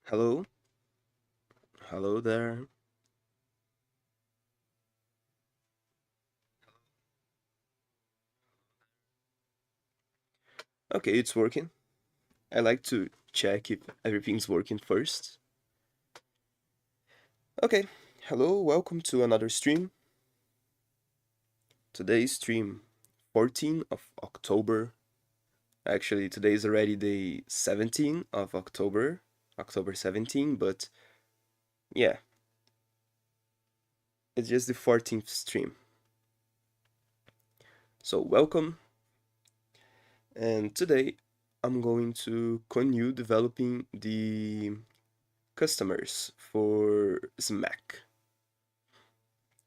Hello? Hello there. Okay, it's working. I like to check if everything's working first. Okay, hello, welcome to another stream. Today's stream 14 of October. Actually, today is already the 17th of October, October 17, but yeah, it's just the 14th stream. So, welcome. And today I'm going to continue developing the customers for Smack.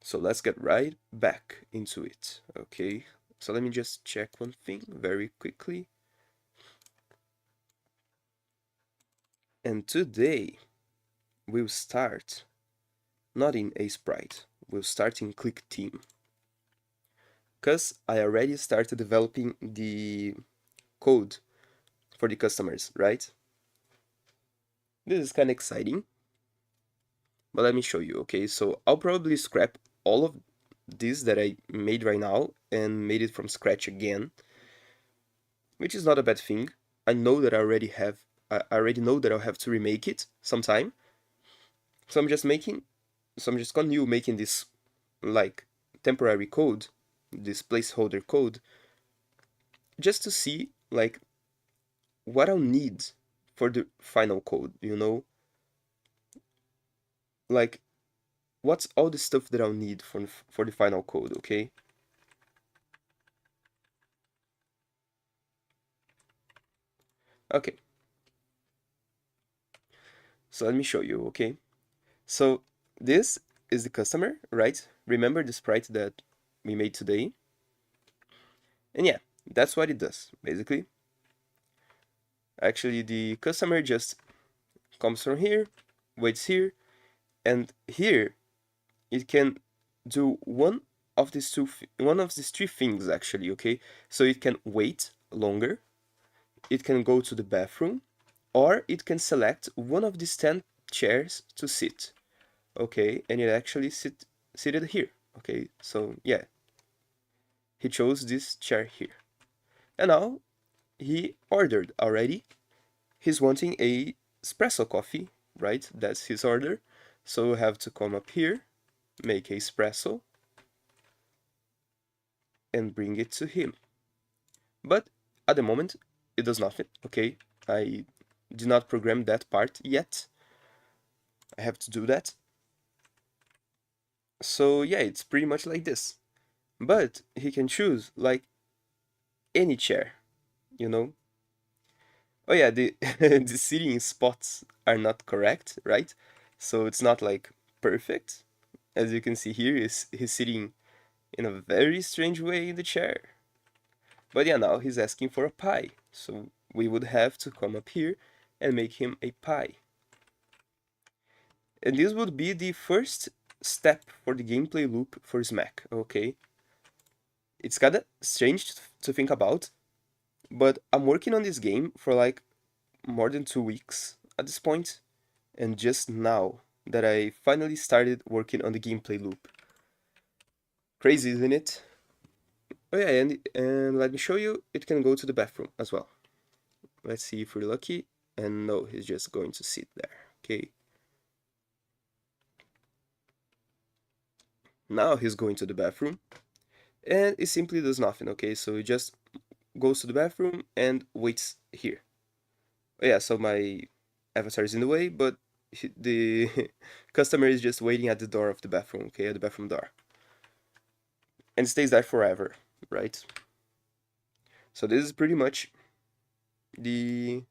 So let's get right back into it, okay? So let me just check one thing very quickly. And today we'll start not in a sprite, we'll start in click team. Because I already started developing the code for the customers, right? This is kind of exciting, but let me show you, okay? So I'll probably scrap all of this that I made right now and made it from scratch again, which is not a bad thing. I know that I already know that I'll have to remake it sometime. So I'm just continue making this like temporary code, this placeholder code, just to see like what I'll need for the final code, you know? Like what's all the stuff that I'll need for the final code, okay? Okay. So let me show you, okay? So this is the customer, right? Remember the sprite that we made today? And yeah, that's what it does, basically. Actually, the customer just comes from here, waits here, and here it can do one of these three things actually, okay? So it can wait longer, it can go to the bathroom, or it can select one of these 10 chairs to sit, okay? And it actually seated here, okay? So yeah, he chose this chair here. And now he ordered already. He's wanting a espresso coffee, right? That's his order. So we have to come up here, make a espresso, and bring it to him. But at the moment, it does nothing, okay? I did not program that part yet. I have to do that. So yeah, it's pretty much like this. But he can choose like any chair, you know? Oh yeah, the the sitting spots are not correct, right? So it's not like perfect. As you can see here, he's sitting in a very strange way in the chair. But yeah, now he's asking for a pie. So we would have to come up here and make him a pie. And this would be the first step for the gameplay loop for Smack, okay? It's kinda strange to think about, but I'm working on this game for like more than 2 weeks at this point, and just now that I finally started working on the gameplay loop. Crazy, isn't it? Oh yeah, and let me show you, it can go to the bathroom as well. Let's see if we're lucky. And no, he's just going to sit there. Okay. Now he's going to the bathroom. And it simply does nothing, okay? So he just goes to the bathroom and waits here. Oh yeah, so my avatar is in the way, but the customer is just waiting at the door of the bathroom, okay? At the bathroom door. And stays there forever, right? So this is pretty much the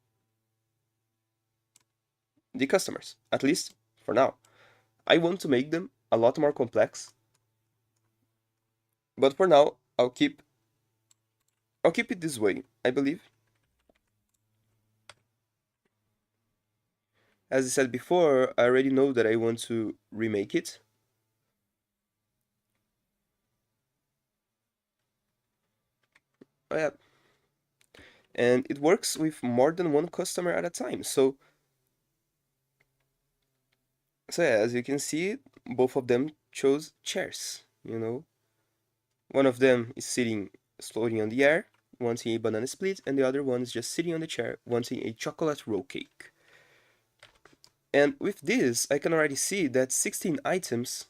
the customers, at least for now. I want to make them a lot more complex, but for now I'll keep it this way, I believe. As I said before, I already know that I want to remake it. Oh, yeah. And it works with more than one customer at a time. So So yeah, as you can see, both of them chose chairs, you know. One of them is sitting floating on the air, wanting a banana split, and the other one is just sitting on the chair, wanting a chocolate roll cake. And with this, I can already see that 16 items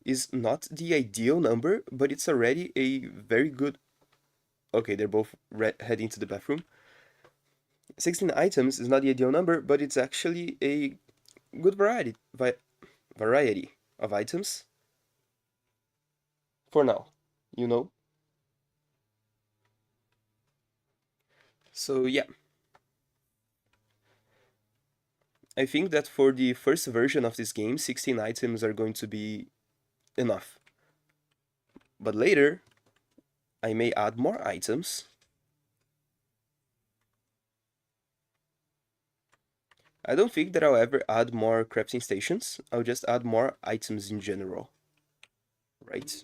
is not the ideal number, but it's already a very good... Okay, they're both heading to the bathroom. 16 items is not the ideal number, but it's actually a good variety of items for now, you know? So yeah, I think that for the first version of this game, 16 items are going to be enough. But later, I may add more items. I don't think that I'll ever add more crafting stations. I'll just add more items in general, right?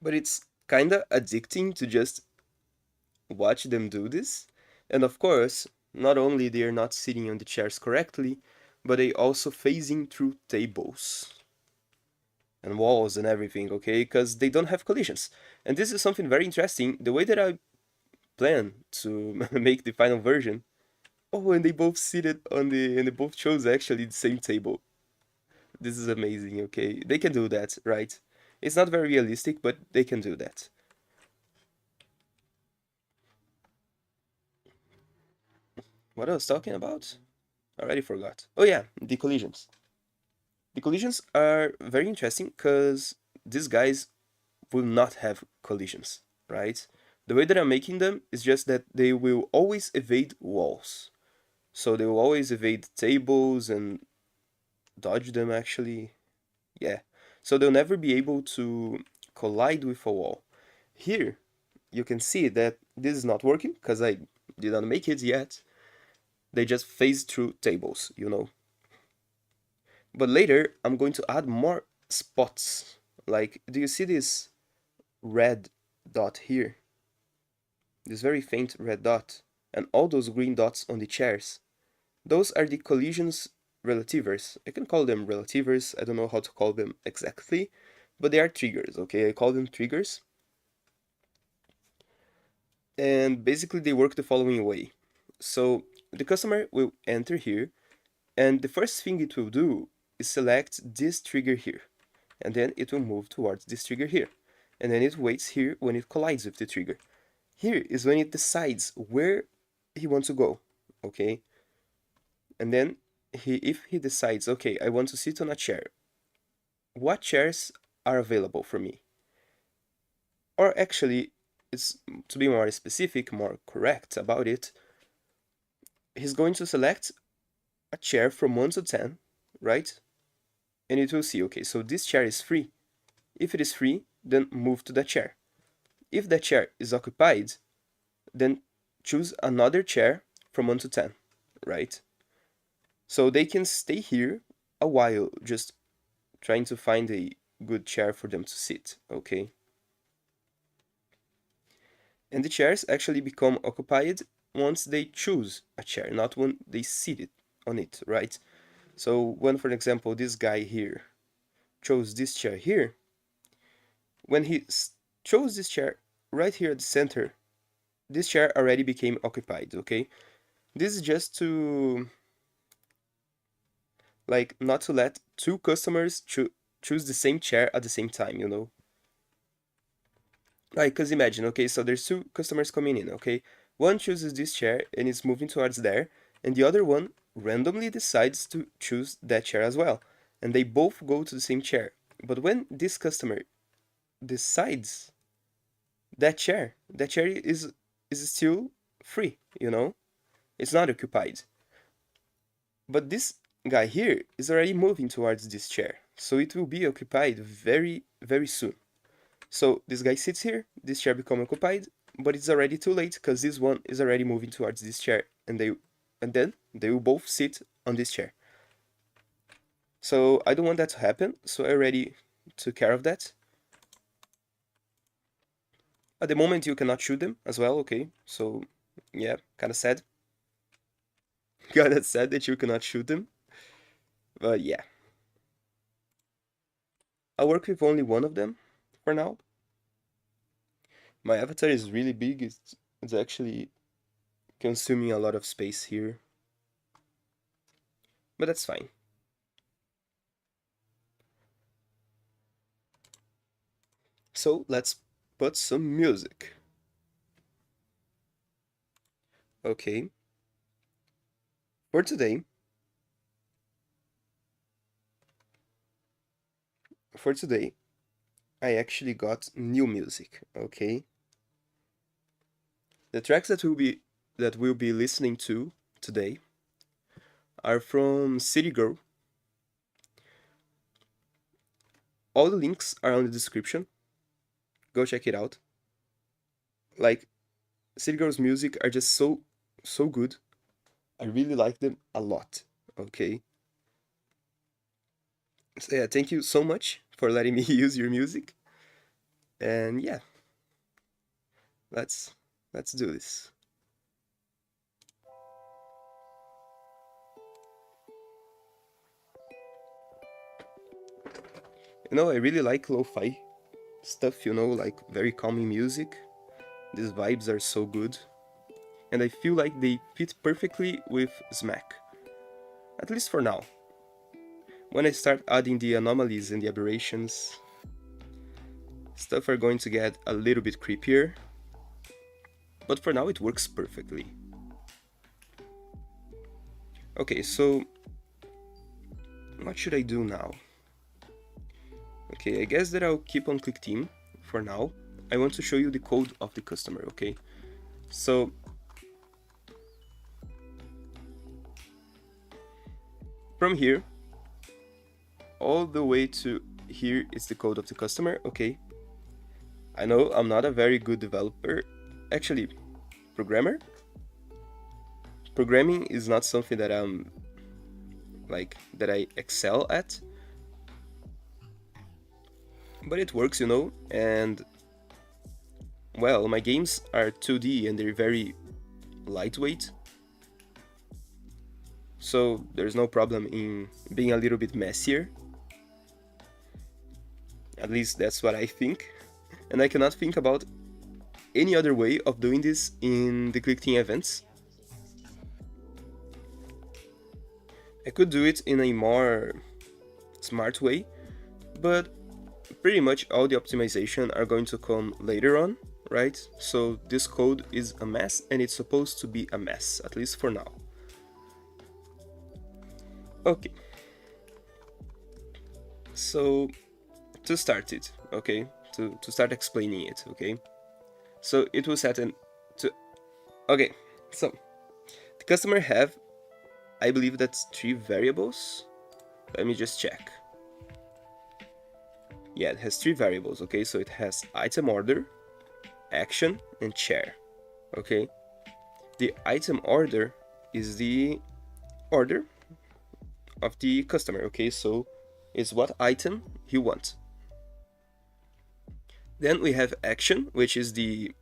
But it's kinda addicting to just watch them do this. And of course, not only they are not sitting on the chairs correctly, but they also phasing through tables and walls and everything, okay? Because they don't have collisions. And this is something very interesting. The way that I plan to make the final version. Oh, and they both seated on and they both chose actually the same table. This is amazing, okay? They can do that, right? It's not very realistic, but they can do that. What I was talking about? I already forgot. Oh yeah, the collisions. The collisions are very interesting because these guys will not have collisions, right? The way that I'm making them is just that they will always evade walls. So they will always evade tables and dodge them actually. Yeah. So they'll never be able to collide with a wall. Here, you can see that this is not working because I did not make it yet. They just phase through tables, you know. But later, I'm going to add more spots. Like, do you see this red dot here? This very faint red dot. And all those green dots on the chairs. Those are the collisions relativers. I can call them relativers. I don't know how to call them exactly. But they are triggers, okay? I call them triggers. And basically they work the following way. So the customer will enter here, and the first thing it will do is select this trigger here, and then it will move towards this trigger here, and then it waits here when it collides with the trigger. Here is when it decides where he wants to go, okay? And then if he decides, okay, I want to sit on a chair, what chairs are available for me? Or actually, it's to be more specific, more correct about it, he's going to select a chair from 1 to 10, right? And it will see, okay, so this chair is free. If it is free, then move to that chair. If that chair is occupied, then choose another chair from 1 to 10, right? So they can stay here a while, just trying to find a good chair for them to sit, okay? And the chairs actually become occupied once they choose a chair, not when they sit on it, right? So when, for example, this guy here chose this chair here, when he chose this chair right here at the center, this chair already became occupied, okay? This is just to, like, not to let two customers choose the same chair at the same time, you know? Like, because imagine, okay, so there's two customers coming in, okay? One chooses this chair and is moving towards there, and the other one randomly decides to choose that chair as well. And they both go to the same chair. But when this customer decides that chair is still free, you know? It's not occupied. But this guy here is already moving towards this chair, so it will be occupied very, very soon. So this guy sits here, this chair become occupied, but it's already too late because this one is already moving towards this chair, and then they will both sit on this chair. So I don't want that to happen, so I already took care of that. At the moment you cannot shoot them as well, okay? So yeah, kinda sad. Kinda sad that you cannot shoot them. But yeah. I'll work with only one of them for now. My avatar is really big, it's actually consuming a lot of space here. But that's fine. So let's put some music. Okay. For today, I actually got new music, okay? The tracks that we'll be listening to today are from City Girl. All the links are on the description. Go check it out. Like, City Girl's music are just so good. I really like them a lot, okay? So yeah, thank you so much for letting me use your music. And yeah, let's do this. You know, I really like lo-fi stuff, you know, like very calming music. These vibes are so good. And I feel like they fit perfectly with Smack. At least for now. When I start adding the anomalies and the aberrations, stuff are going to get a little bit creepier. But for now it works perfectly. Okay, so what should I do now? Okay, I guess that I'll keep on click team for now. I want to show you the code of the customer, okay? So from here all the way to here is the code of the customer, okay? I know I'm not a very good developer, actually, programmer. Programming is not something that that I excel at. But it works, you know, and well, my games are 2D and they're very lightweight. So there's no problem in being a little bit messier. At least that's what I think. And I cannot think about any other way of doing this in the Click Team events. I could do it in a more smart way, but pretty much all the optimization are going to come later on, right? So this code is a mess and it's supposed to be a mess, at least for now. Okay. So to start it, okay? To start explaining it, okay? So it was set okay, so the customer have, I believe that's 3 variables. Let me just check. Yeah, it has 3 variables, okay? So it has item order, action, and chair, okay? The item order is the order of the customer, okay? So it's what item he wants. Then we have action, which is the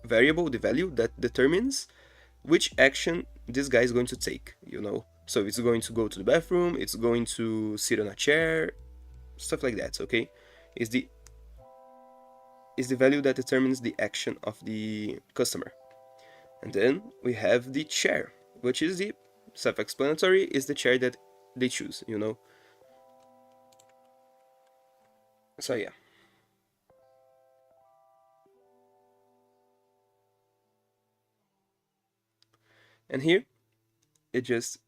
variable, the value that determines which action this guy is going to take, you know? So it's going to go to the bathroom, it's going to sit on a chair, stuff like that, okay? Is the value that determines the action of the customer. And then we have the chair, which is the self-explanatory, is the chair that they choose, you know? So yeah. And here, it just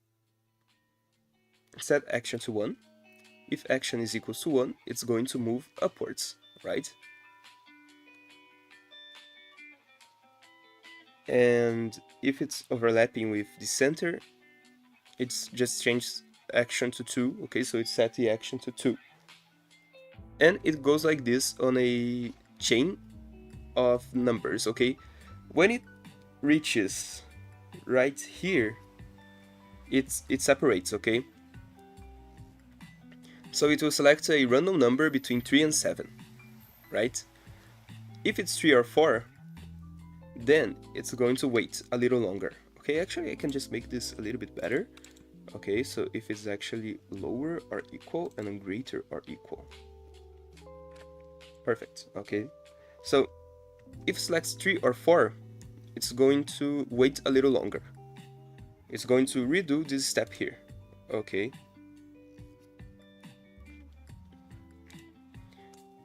set action to 1. If action is equals to 1, it's going to move upwards, right? And if it's overlapping with the center, it's just changed action to 2, okay? So it set the action to 2. And it goes like this on a chain of numbers, okay? When it reaches right here, it separates, okay? So it will select a random number between 3 and 7, right? If it's 3 or 4, then it's going to wait a little longer, Okay, actually I can just make this a little bit better. Okay, so if it's actually lower or equal and greater or equal. Perfect, okay. So if it selects 3 or 4, it's going to wait a little longer. It's going to redo this step here, okay.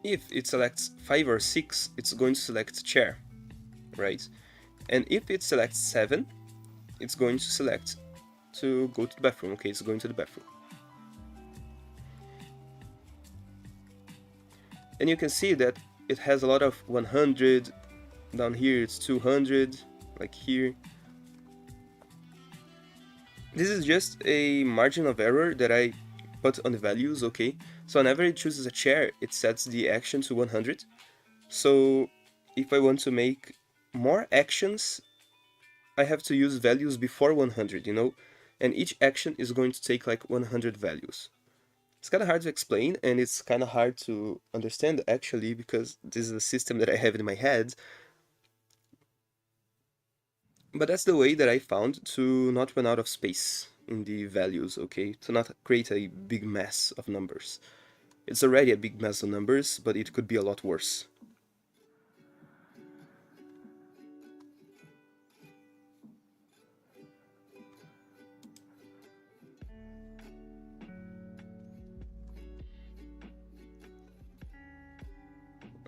If it selects 5 or 6, it's going to select chair, right? And if it selects 7, it's going to select to go to the bathroom, okay, it's going to the bathroom. And you can see that it has a lot of 100, down here it's 200, like here. This is just a margin of error that I put on the values, okay? So whenever it chooses a chair, it sets the action to 100. So if I want to make more actions, I have to use values before 100, you know? And each action is going to take like 100 values. It's kind of hard to explain, and it's kind of hard to understand actually, because this is a system that I have in my head. But that's the way that I found to not run out of space in the values, okay? To not create a big mess of numbers. It's already a big mess of numbers, but it could be a lot worse.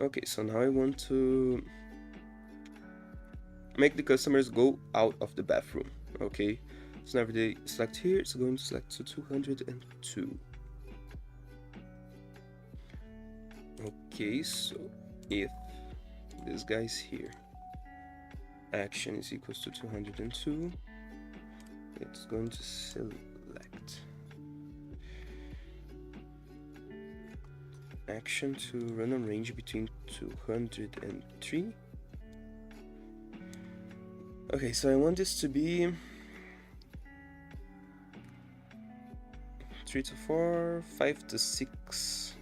Okay, so now I want to make the customers go out of the bathroom, okay? So whenever they select here, it's going to select to 202. Okay, so if this guy's here, action is equals to 202, it's going to select action to run a range between 203. Okay, so I want this to be 3 to 4, 5 to 6.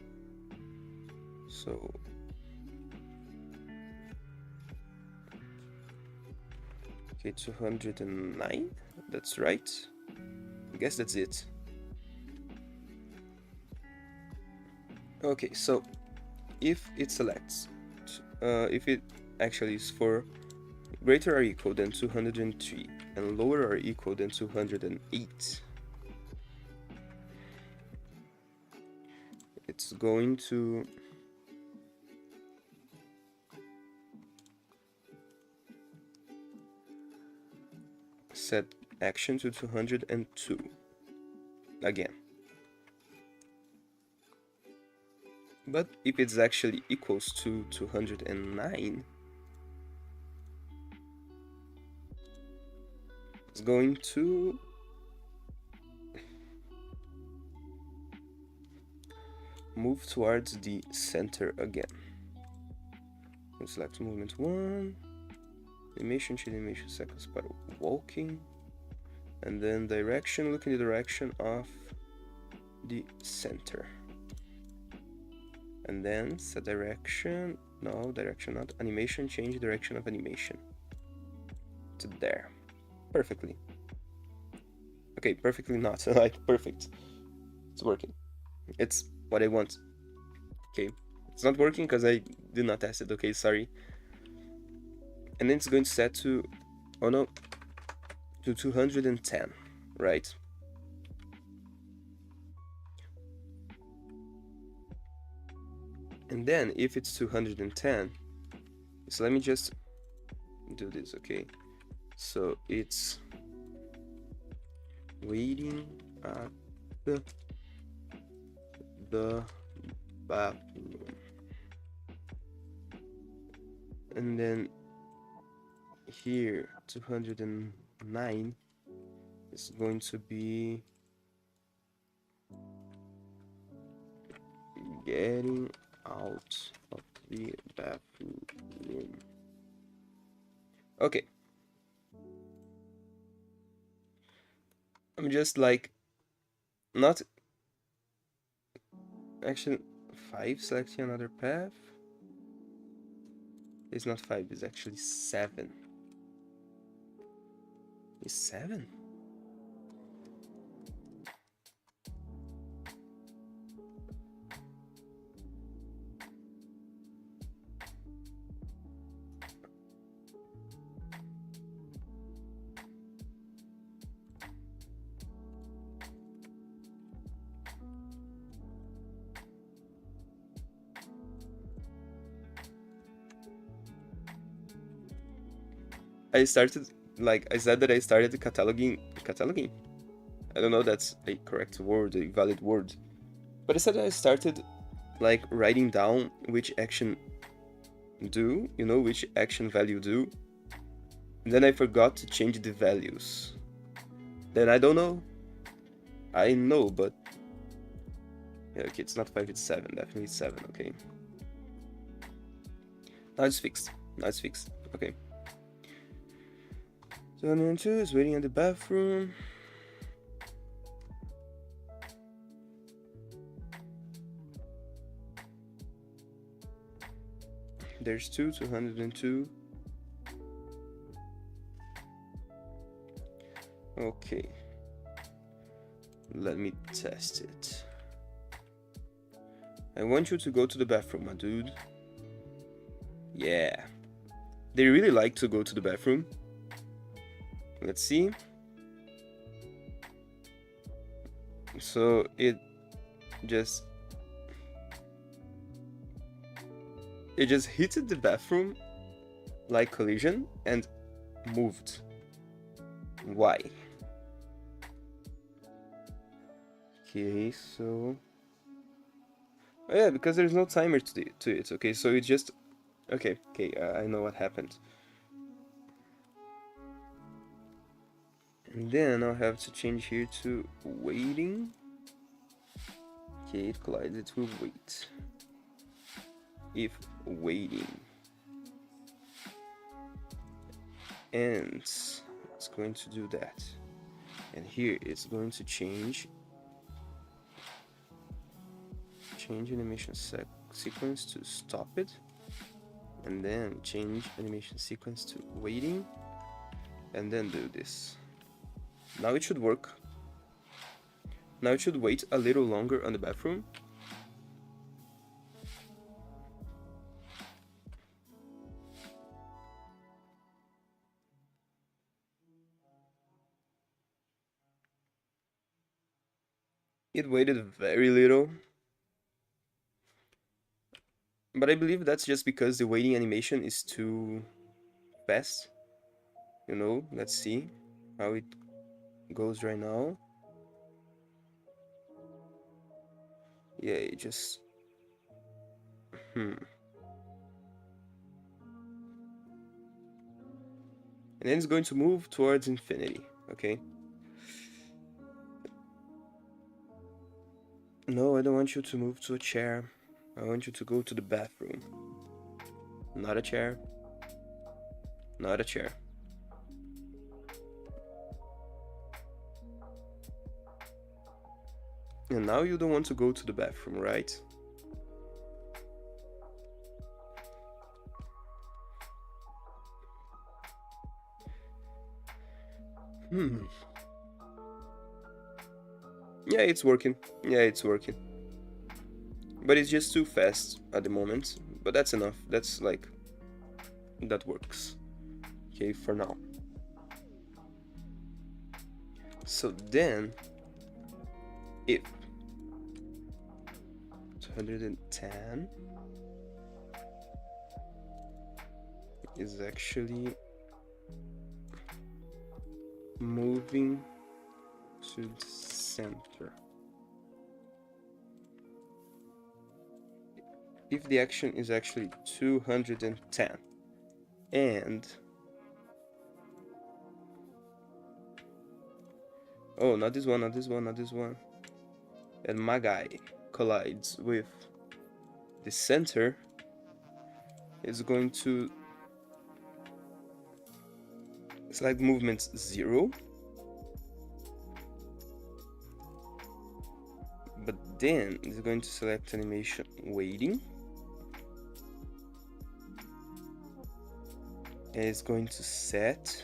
So okay, 209, that's right. I guess that's it. Okay, so if it selects, if it actually is for greater or equal than 203 and lower or equal than 208, it's going to set action to 202 again. But if it's actually equals to 209, it's going to move towards the center again. Let's select movement 1, animation to animation seconds by walking, and then direction, look in the direction of the center. And then set direction, no, direction not, animation, change direction of animation to there. Perfectly. Okay, perfectly not, like perfect. It's working. It's what I want. Okay, it's not working because I did not test it, okay, sorry. And then it's going to set to, oh no, to 210, right? And then if it's 210, so let me just do this, okay? So it's waiting at the bathroom. And then here 209 is going to be getting out of the bathroom. Okay. I'm just like not action 5, selecting another path. It's not 5, it's actually 7. Is 7? I started, like I said that I started cataloging. I don't know if that's a correct word, a valid word. But I said I started like writing down which action do, which action value do. And then I forgot to change the values. Then I don't know. I know, but yeah, okay, it's not 5, it's 7. Definitely 7, okay. Now it's fixed. Okay. 202 is waiting in the bathroom. There's 202. Okay. Let me test it. I want you to go to the bathroom, my dude. Yeah. They really like to go to the bathroom. Let's see. So it just hit the bathroom like collision and moved. Why? Okay, so oh yeah, because there's no timer to it. Okay, so it just okay. I know what happened. And then I'll have to change here to waiting. Okay, it collided with wait. If waiting ends, it's going to do that. And here it's going to change animation sequence to stop it, and then change animation sequence to waiting, and then do this. Now it should work. Now it should wait a little longer on the bathroom. It waited very little. But I believe that's just because the waiting animation is too fast. Let's see how it goes right now. Yeah, it just... And then it's going to move towards infinity, okay? No, I don't want you to move to a chair. I want you to go to the bathroom. Not a chair. Not a chair. And now you don't want to go to the bathroom, right? Yeah, it's working. But it's just too fast at the moment. But that's enough. That's like... that works. Okay, for now. So then... if 210 is actually moving to the center. If the action is actually 210 and... oh, not this one. And my guy collides with the center, is going to select movement 0, but then it's going to select animation waiting, and it's going to set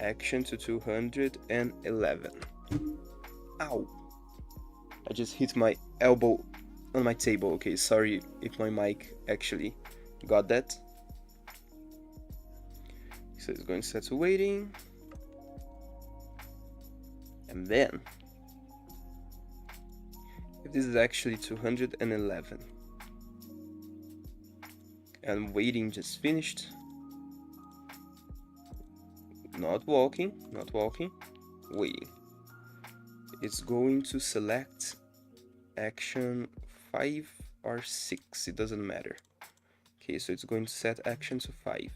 action to 211. Ow! I just hit my elbow on my table. Okay, sorry if my mic actually got that. So it's going to set to waiting. And then, if this is actually 211, and waiting just finished, not walking, waiting. It's going to select action 5 or 6, it doesn't matter. Okay, so it's going to set action to 5.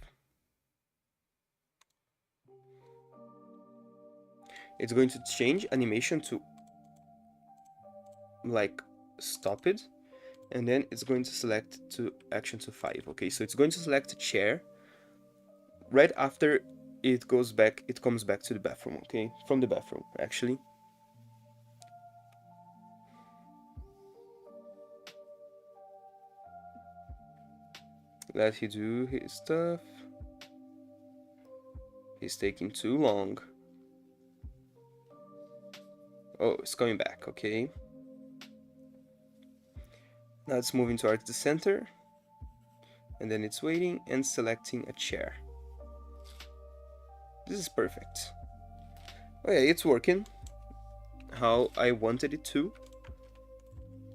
It's going to change animation to like stop it, and then it's going to select to action to 5. Okay, so it's going to select a chair right after it comes back to the bathroom. Okay, from the bathroom actually. Let he do his stuff. He's taking too long. Oh, it's coming back, okay. Now it's moving towards the center. And then it's waiting and selecting a chair. This is perfect. Oh yeah, it's working how I wanted it to.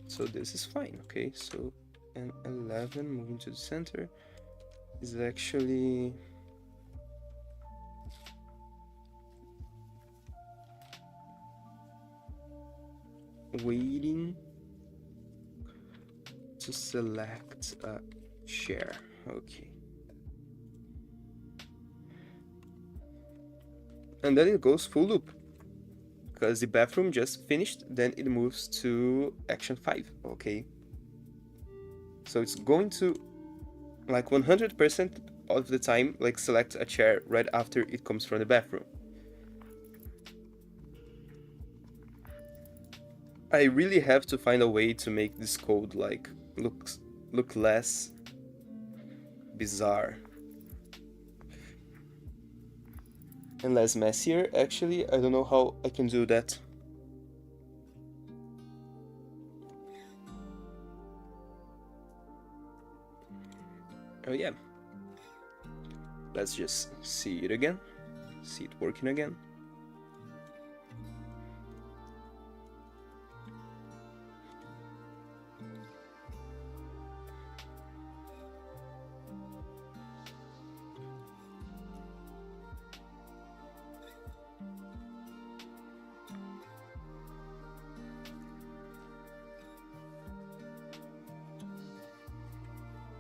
So this is fine, okay. So an 11 moving to the center is actually waiting to select a chair. Okay. And then it goes full loop. Because the bathroom just finished, then it moves to action 5, okay? So it's going to, like 100% of the time, like select a chair right after it comes from the bathroom. I really have to find a way to make this code like look less bizarre and less messier. Actually, I don't know how I can do that. Oh yeah, let's just see it again, see it working again.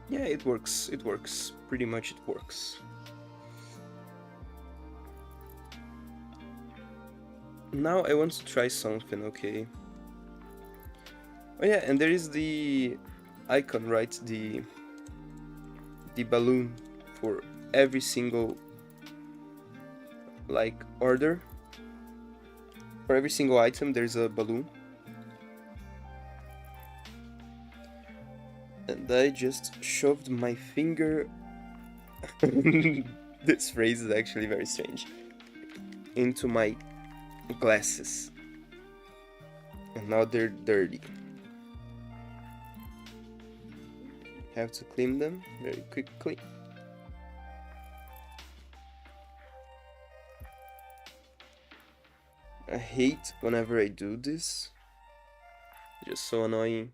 Yeah, it works, pretty much it works. Now I want to try something, okay? Oh yeah, and there is the icon, right? The balloon for every single like order. For every single item there's a balloon. And I just shoved my finger this phrase is actually very strange, into my glasses, and now they're dirty. Have to clean them very quickly. I hate whenever I do this, just so annoying.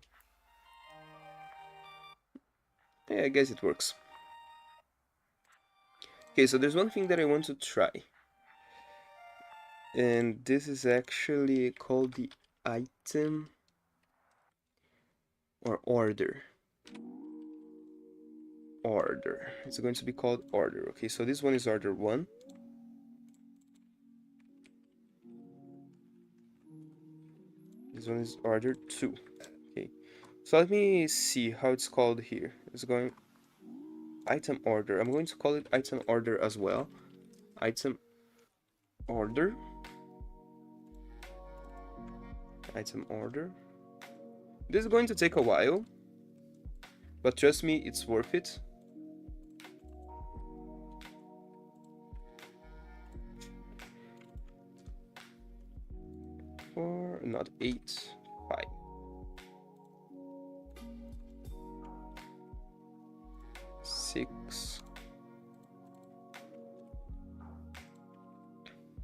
Yeah, I guess it works. Okay, so there's one thing that I want to try. And this is actually called the item or order. Order. It's going to be called order. Okay, so this one is order 1. This one is order 2. Okay, so let me see how it's called here. It's going item order. I'm going to call it item order as well. Item order. Item order. This is going to take a while, but trust me, it's worth it. 4, not 8, 5. 6,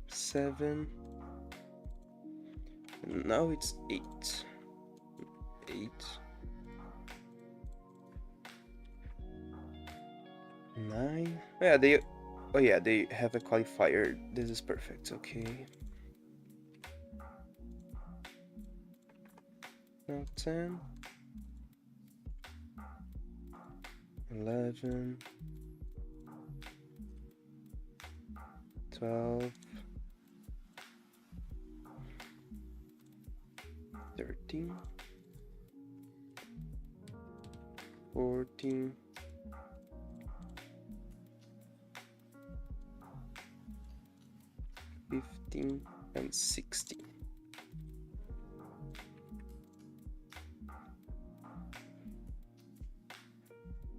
7, and now it's 8. 8, 9. Yeah, they. Oh yeah, they have a qualifier. This is perfect. Okay. Now 10, 11, 12, 13, 14, 15, and 16.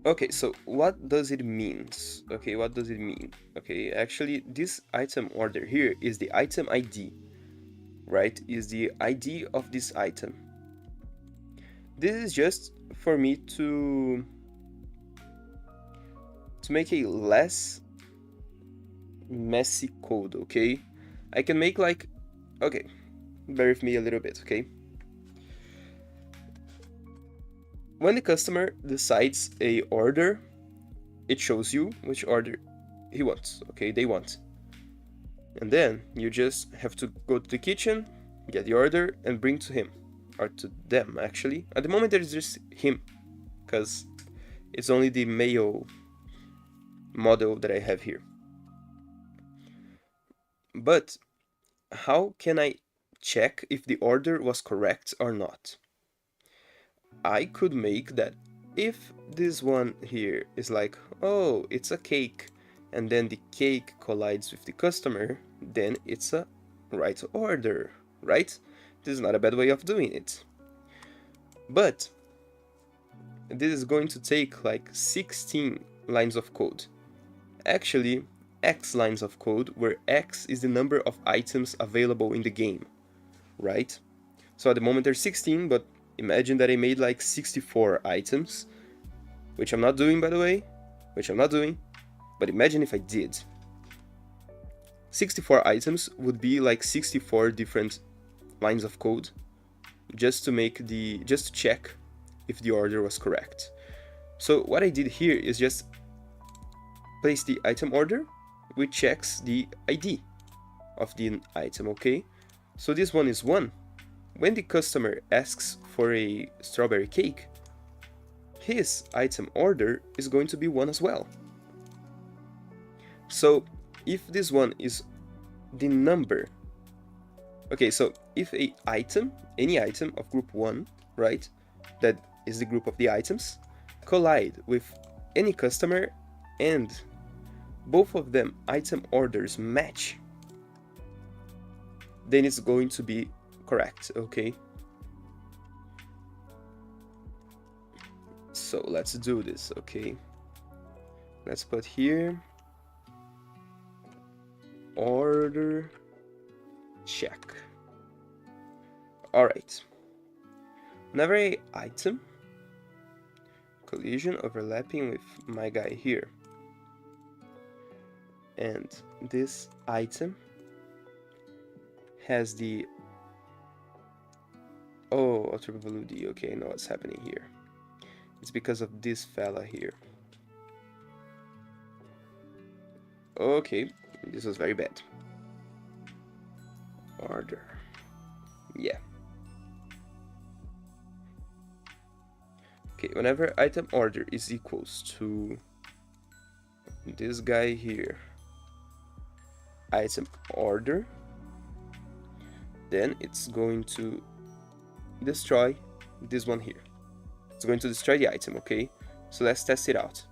Okay, so what does it mean? Okay, what does it mean? Okay, actually, this item order here is the item ID, right? Is the ID of this item. This is just for me to make a less messy code, okay? I can make like, okay, bear with me a little bit, okay? When the customer decides a order, it shows you which order he wants, okay, they want. And then you just have to go to the kitchen, get the order, and bring to him, or to them actually. At the moment there's just him, because it's only the male model that I have here. But how can I check if the order was correct or not? I could make that if this one here is like, oh, it's a cake, and then the cake collides with the customer, then it's a right order, right? This is not a bad way of doing it. But this is going to take like 16 lines of code. Actually, X lines of code, where X is the number of items available in the game, right? So at the moment there's 16, but imagine that I made like 64 items, which I'm not doing, by the way, but imagine if I did. 64 items would be like 64 different lines of code just to check if the order was correct. So what I did here is just place the item order, which checks the ID of the item, okay? So this one is 1. When the customer asks for a strawberry cake, his item order is going to be 1 as well. So if this one is the number, okay, so if any item of group 1, right, that is the group of the items, collide with any customer and both of them item orders match, then it's going to be correct, okay? So let's do this, okay? Let's put here order check. Alright. Whenever a item collision overlapping with my guy here, and this item has the probability. Okay, I know what's happening here. It's because of this fella here. Okay, this was very bad. Order. Yeah. Okay, whenever item order is equals to this guy here, item order, then it's going to destroy this one here. It's going to destroy the item, okay? So let's test it out.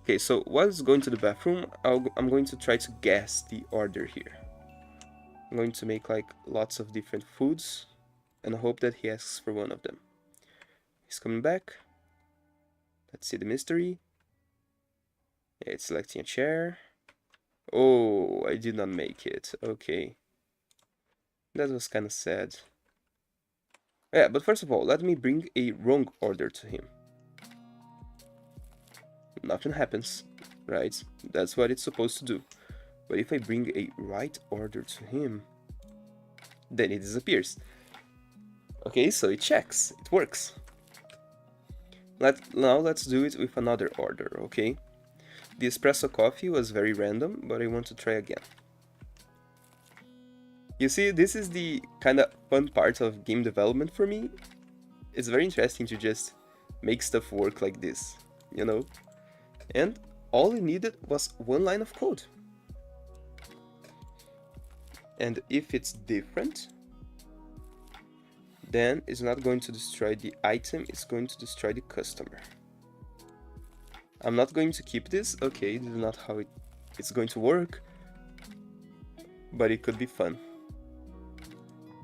Okay, so while it's going to the bathroom, I'm going to try to guess the order here. I'm going to make like lots of different foods and hope that he asks for one of them. He's coming back. Let's see the mystery. It's selecting a chair. Oh, I did not make it. Okay. That was kind of sad. Yeah, but first of all, let me bring a wrong order to him. Nothing happens, right? That's what it's supposed to do. But if I bring a right order to him, then it disappears. Okay, so it checks. It works. Now let's do it with another order, okay? The espresso coffee was very random, but I want to try again. You see, this is the kind of fun part of game development for me. It's very interesting to just make stuff work like this, you know? And all it needed was one line of code. And if it's different, then it's not going to destroy the item, it's going to destroy the customer. I'm not going to keep this. Okay, this is not how it's going to work, but it could be fun.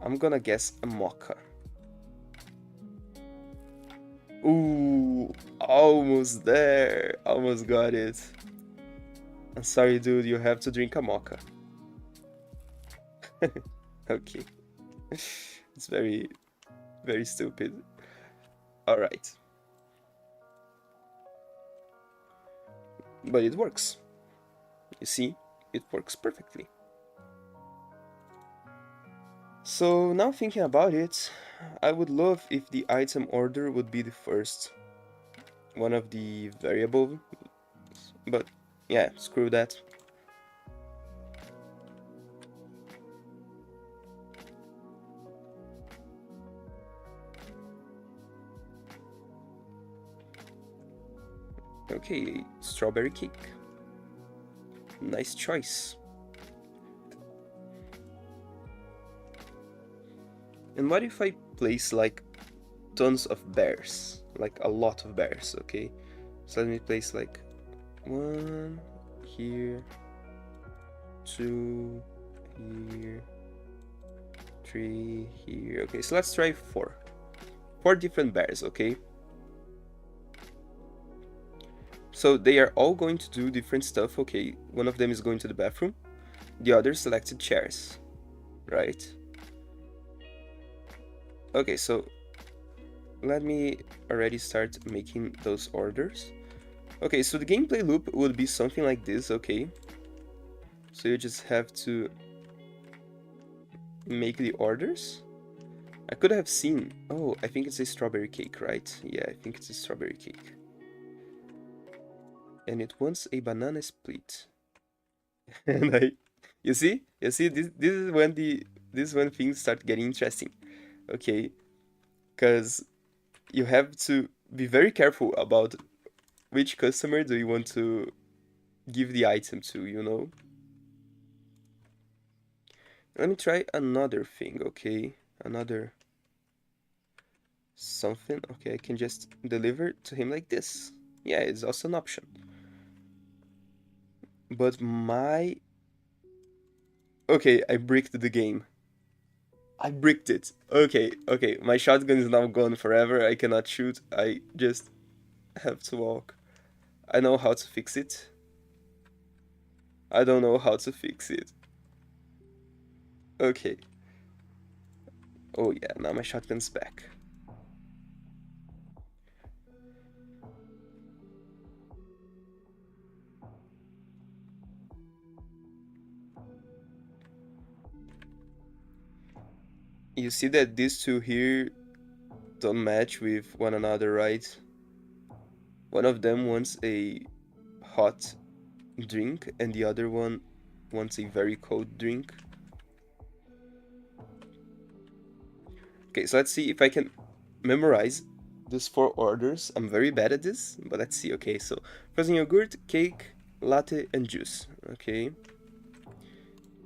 I'm gonna guess a mocha. Ooh, almost there. Almost got it. I'm sorry, dude, you have to drink a mocha. Okay. It's very, very stupid. Alright. But it works. You see, it works perfectly. So now thinking about it, I would love if the item order would be the first one of the variables, but yeah, screw that. Okay, strawberry cake. Nice choice. And what if I place like tons of bears? Like a lot of bears, okay? So let me place like 1 here, 2 here, 3 here. Okay, so let's try 4. 4 different bears, okay? So they are all going to do different stuff, okay? One of them is going to the bathroom, the other selected chairs, right? Okay, so let me already start making those orders. Okay, so the gameplay loop would be something like this, okay? So you just have to make the orders. I could have seen... Oh, I think it's a strawberry cake, right? Yeah, I think it's a strawberry cake. And it wants a banana split. And you see, this is when things start getting interesting, okay? Because you have to be very careful about which customer do you want to give the item to, you know? Let me try another thing, okay? Another something. Okay, I can just deliver to him like this. Yeah, it's also an option. But okay, I bricked the game. I bricked it. Okay, my shotgun is now gone forever. I cannot shoot. I just have to walk. I know how to fix it. I don't know how to fix it. Okay. Oh yeah, now my shotgun's back. You see that these two here don't match with one another, right? One of them wants a hot drink and the other one wants a very cold drink. Okay, so let's see if I can memorize these 4 orders. I'm very bad at this, but let's see. Okay, so frozen yogurt, cake, latte, and juice. Okay.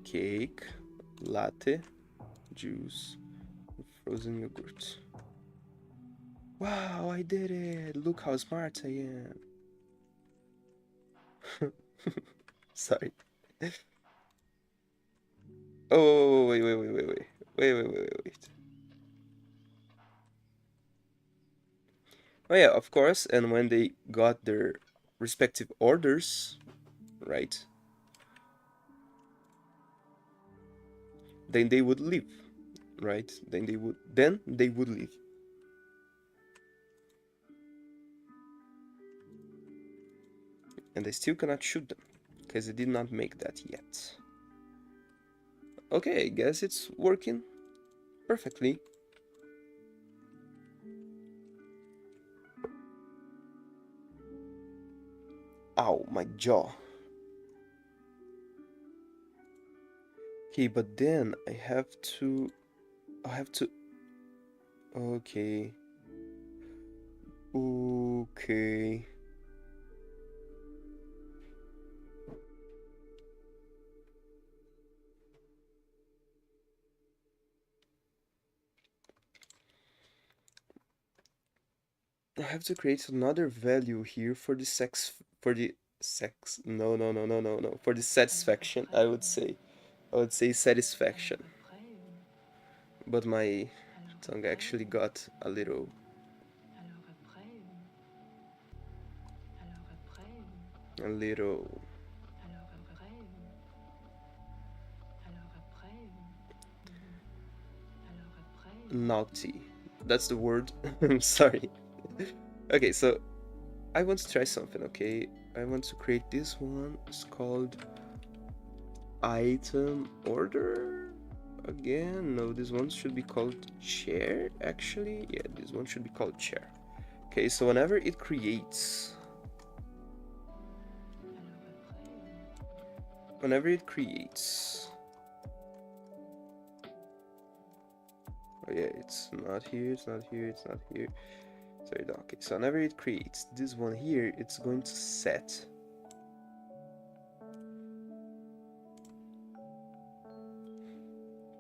Cake, latte, juice, frozen yogurt. Wow, I did it! Look how smart I am. Sorry. Oh, wait. Oh yeah, of course, and when they got their respective orders, right, then they would leave. right? Then they would leave. And I still cannot shoot them, because I did not make that yet. Okay, I guess it's working perfectly. Ow, my jaw. Okay, but then I have to... Okay. Okay. I have to create another value here for the for the for the satisfaction, I would say. I would say satisfaction. But my tongue actually got a little... a little naughty. That's the word. I'm sorry. Okay, so I want to try something, okay? I want to create this one. It's called item order. Again, no, this one should be called chair, actually. Yeah, this one should be called chair. Okay, so whenever it creates... Oh yeah, it's not here, it's not here, it's not here. Sorry, okay, so whenever it creates this one here, it's going to set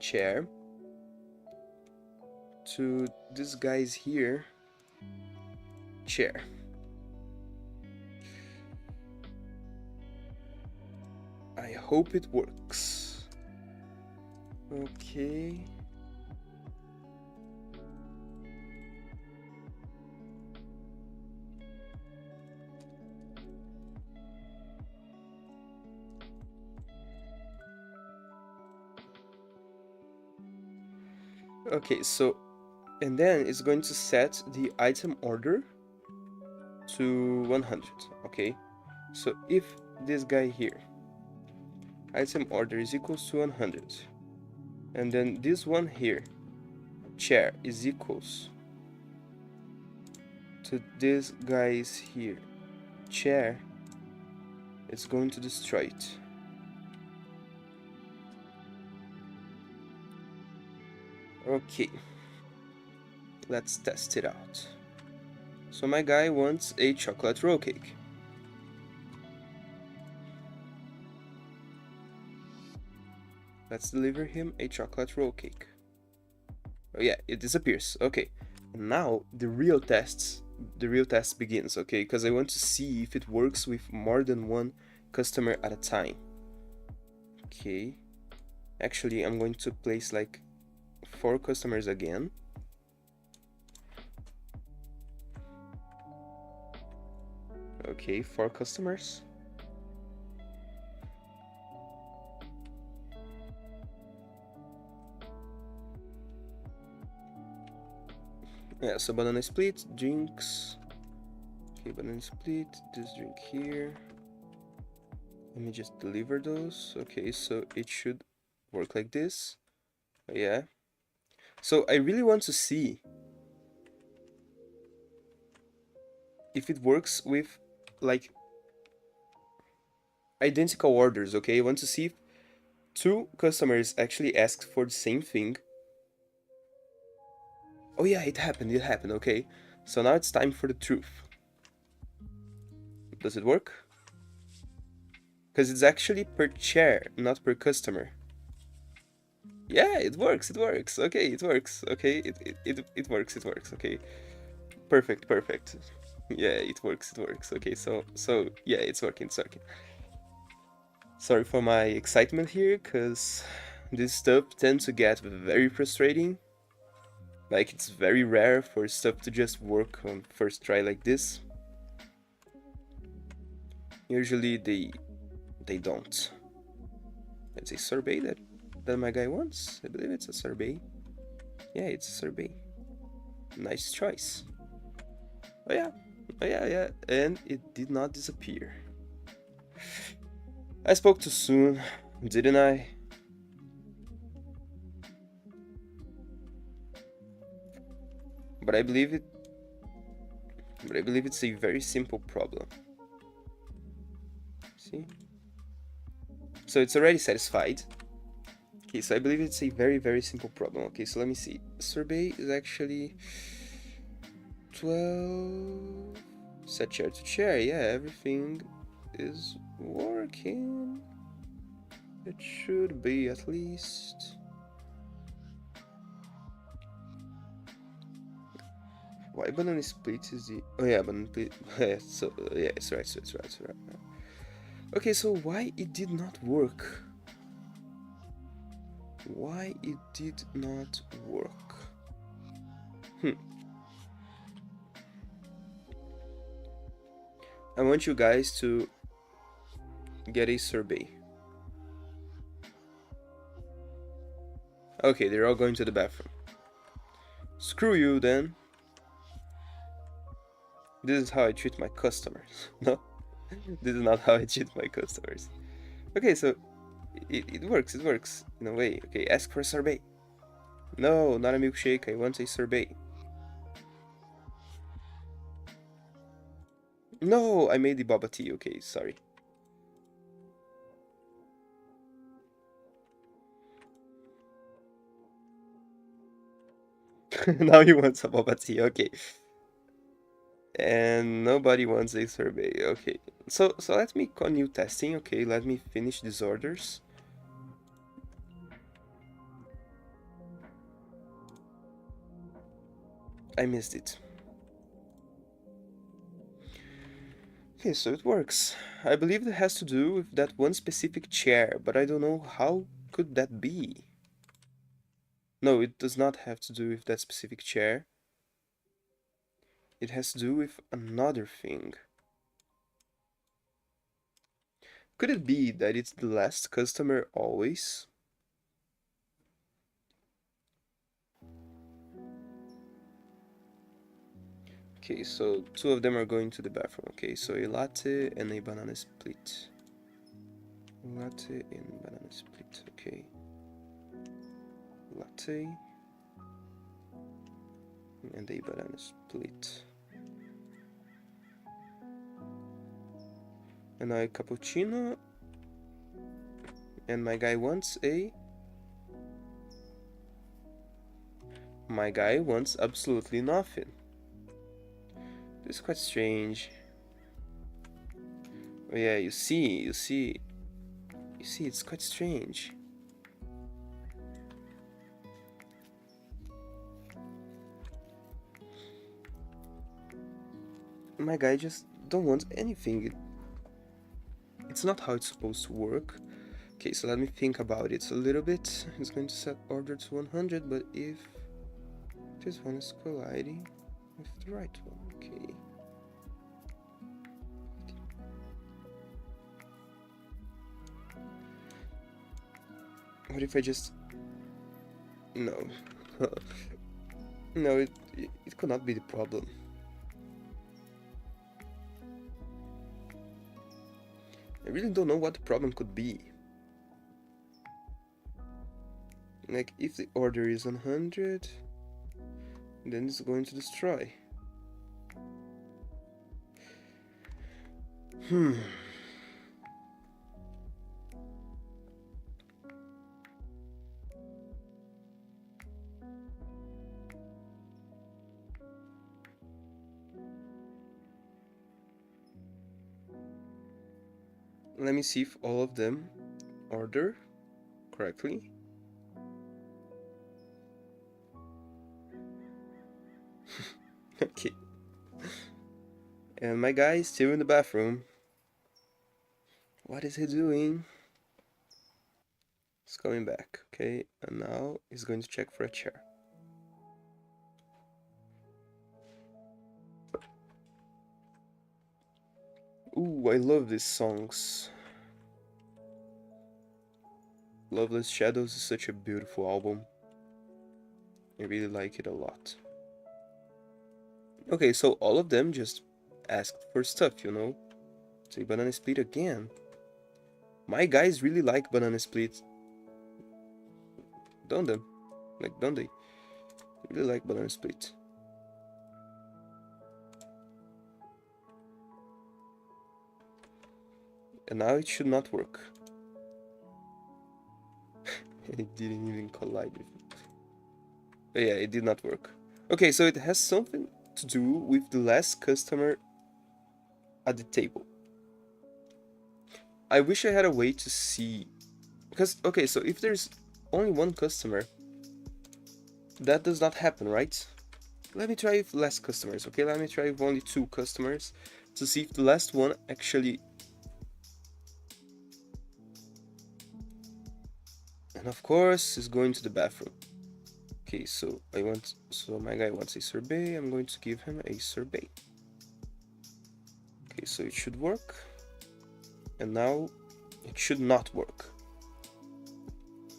chair to this guy's here, chair. I hope it works. Okay. Okay, so, and then it's going to set the item order to 100, okay? So if this guy here, item order is equals to 100, and then this one here, chair, is equals to this guy's here, chair, it's going to destroy it. Okay, let's test it out. So my guy wants a chocolate roll cake. Let's deliver him a chocolate roll cake. Oh yeah, it disappears. Okay, now the real test begins, okay? Because I want to see if it works with more than one customer at a time. Okay, actually I'm going to place like 4 customers again. Okay, 4 customers. Yeah, so banana split, drinks. Okay, banana split, this drink here. Let me just deliver those. Okay, so it should work like this. Yeah. So I really want to see if it works with like identical orders, okay? I want to see if 2 customers actually asked for the same thing. Oh yeah, it happened, okay. So now it's time for the truth. Does it work? Because it's actually per chair, not per customer. Yeah, it works, okay, it works, okay, it works, okay. Perfect. Yeah, it works, okay, so yeah, it's working. Sorry for my excitement here, because this stuff tends to get very frustrating. Like, it's very rare for stuff to just work on first try like this. Usually they don't. It's a survey that my guy wants. I believe it's a survey. Yeah, it's a survey. Nice choice. Oh yeah, oh yeah, and it did not disappear. I spoke too soon, didn't I? But I believe it. But I believe it's a very simple problem. See? So it's already satisfied. Okay, so I believe it's a very, very simple problem. Okay, so let me see. Survey is actually 12. Set chair to chair. Yeah, everything is working. It should be at least. Why banana split is the. Oh yeah, banana split. Yeah, so yeah, it's right. So it's right. So right. Okay, so why it did not work? Why it did not work? I want you guys to get a survey. Okay, they're all going to the bathroom. Screw you then. This is how I treat my customers. No, this is not how I treat my customers. Okay, so it works. It works in a way. Okay, ask for a survey. No, not a milkshake. I want a survey. No, I made the boba tea. Okay, sorry. Now you want some boba tea. Okay. And nobody wants a survey. Okay. So let me continue testing. Okay, let me finish these orders. I missed it. Okay, so it works. I believe it has to do with that one specific chair, but I don't know how could that be. No, it does not have to do with that specific chair. It has to do with another thing. Could it be that it's the last customer always? Okay, so two of them are going to the bathroom. Okay, so a latte and a banana split. Latte and banana split. Okay. Latte and a banana split. And now a cappuccino. And my guy wants a... My guy wants absolutely nothing. This is quite strange. Oh yeah, you see, it's quite strange. My guy just don't want anything. It's not how it's supposed to work. Okay, so let me think about it a little bit. It's going to set order to 100, but if this one is colliding with the right one, okay. What if I just... No. No, it could not be the problem. I really don't know what the problem could be. Like, if the order is 100, then it's going to destroy. Let me see if all of them order correctly. Okay. And my guy is still in the bathroom. What is he doing? He's coming back, okay? And now he's going to check for a chair. Ooh, I love these songs. Loveless Shadows is such a beautiful album. I really like it a lot. Okay, so all of them just asked for stuff, you know? Say banana split again. My guys really like banana split. Don't they? Like, don't they? They really like banana split. And now it should not work. It didn't even collide with me. But yeah, it did not work. Okay, so it has something to do with the last customer at the table. I wish I had a way to see... Because, okay, so if there's only one customer, that does not happen, right? Let me try with less customers, okay? Let me try with only 2 customers to see if the last one actually... And of course, is going to the bathroom. Okay, so my guy wants a sorbet. I'm going to give him a sorbet. Okay, so it should work. And now it should not work,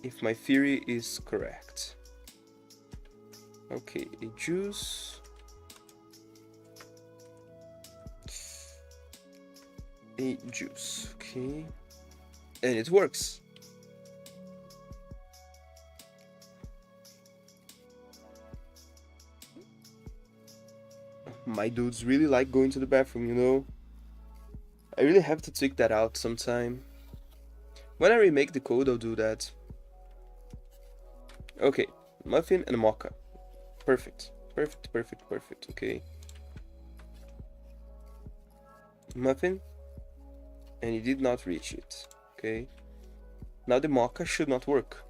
if my theory is correct. Okay, a juice. A juice, okay. And it works. My dudes really like going to the bathroom, you know? I really have to check that out sometime. When I remake the code, I'll do that. Okay, muffin and mocha. Perfect. Perfect, perfect, perfect, okay. Muffin. And he did not reach it, okay. Now the mocha should not work.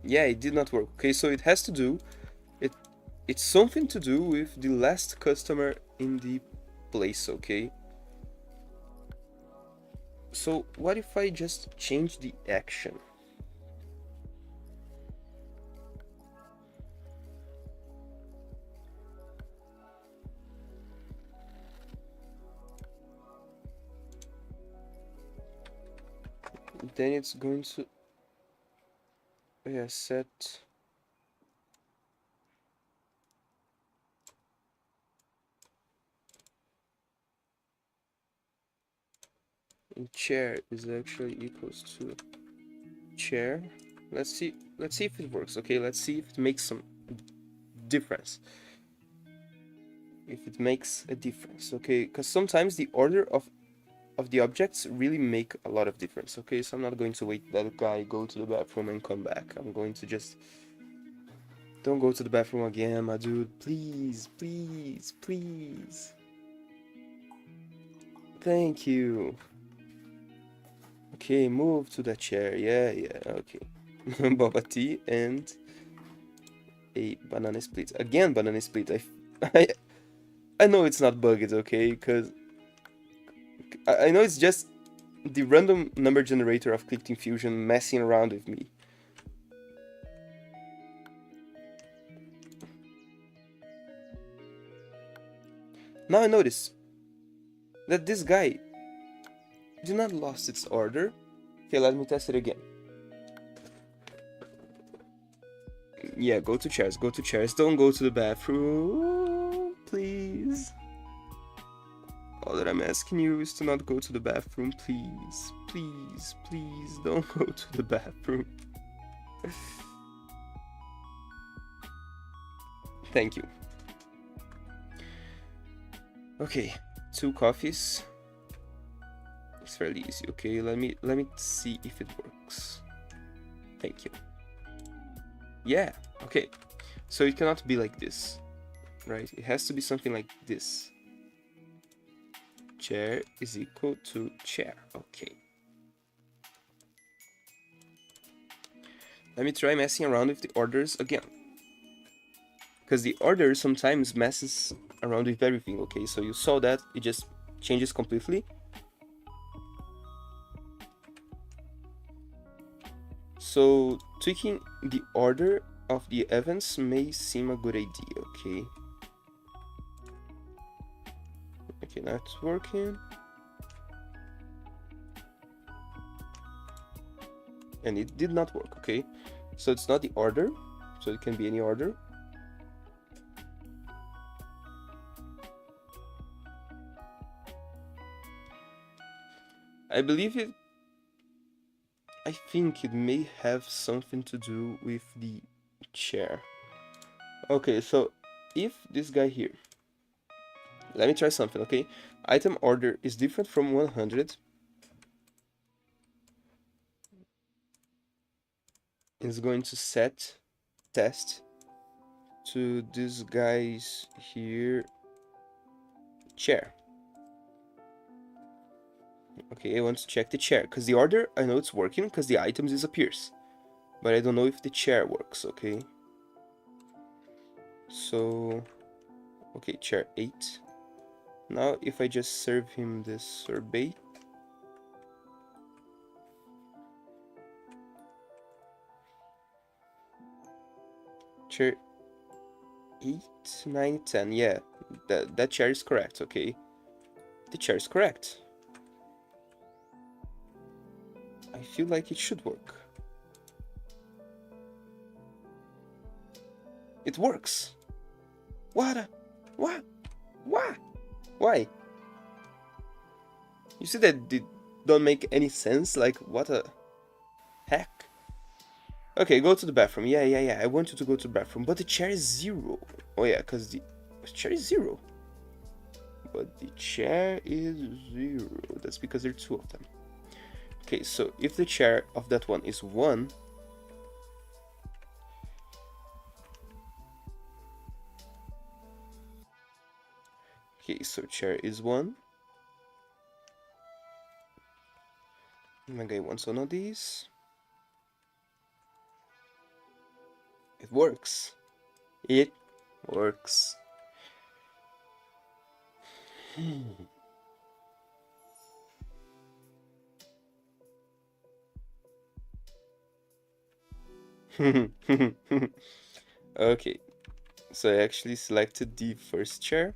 Yeah, it did not work. Okay, so it has to do... It's something to do with the last customer in the place, okay? So what if I just change the action? Then it's going to... Yeah, set... And chair is actually equals to chair. Let's see if it works. Okay, let's see if it makes some difference. If it makes a difference, okay? Because sometimes the order of the objects really make a lot of difference. Okay, so I'm not going to wait that guy go to the bathroom and come back. I'm going to just... Don't go to the bathroom again, my dude. Please, please, please. Thank you. Okay, move to the chair. Yeah, okay. Boba tea and a banana split. Again, banana split. I know it's not bugged, okay? Because I know it's just the random number generator of Clicked Infusion messing around with me. Now I notice that this guy did not lost its order. Okay, let me test it again. Yeah, go to chairs, go to chairs. Don't go to the bathroom, please. All that I'm asking you is to not go to the bathroom, please. Please, please, don't go to the bathroom. Thank you. Okay, 2 coffees. It's fairly easy. Okay, let me see if it works. Thank you. Yeah, okay. So it cannot be like this, right? It has to be something like this. Chair is equal to chair. Okay. Let me try messing around with the orders again. Because the order sometimes messes around with everything, okay? So you saw that, it just changes completely. So tweaking the order of the events may seem a good idea, okay? Okay, now it's working. and it did not work, okay? So it's not the order, so it can be any order. I believe it, I think it may have something to do with the chair. Okay, so if this guy here, let me try something, okay? Item order is different from 100. It's going to set test to this guy's here chair. Okay, I want to check the chair, because the order, I know it's working, because the item disappears. But I don't know if the chair works, okay? So, okay, chair 8. Now, if I just serve him this sorbet, chair 8, 9, 10, yeah, that chair is correct, okay? The chair is correct. I feel like it should work. It works! What? What? Why? You see that it don't make any sense? Like, what a heck? Okay, go to the bathroom. Yeah. I want you to go to the bathroom. But the chair is 0. Oh yeah, because the chair is 0. But the chair is 0. That's because there are 2 of them. Okay, so if the chair of that one is 1, okay, so chair is 1. My guy wants one of these. It works. It works. Okay, so I actually selected the first chair.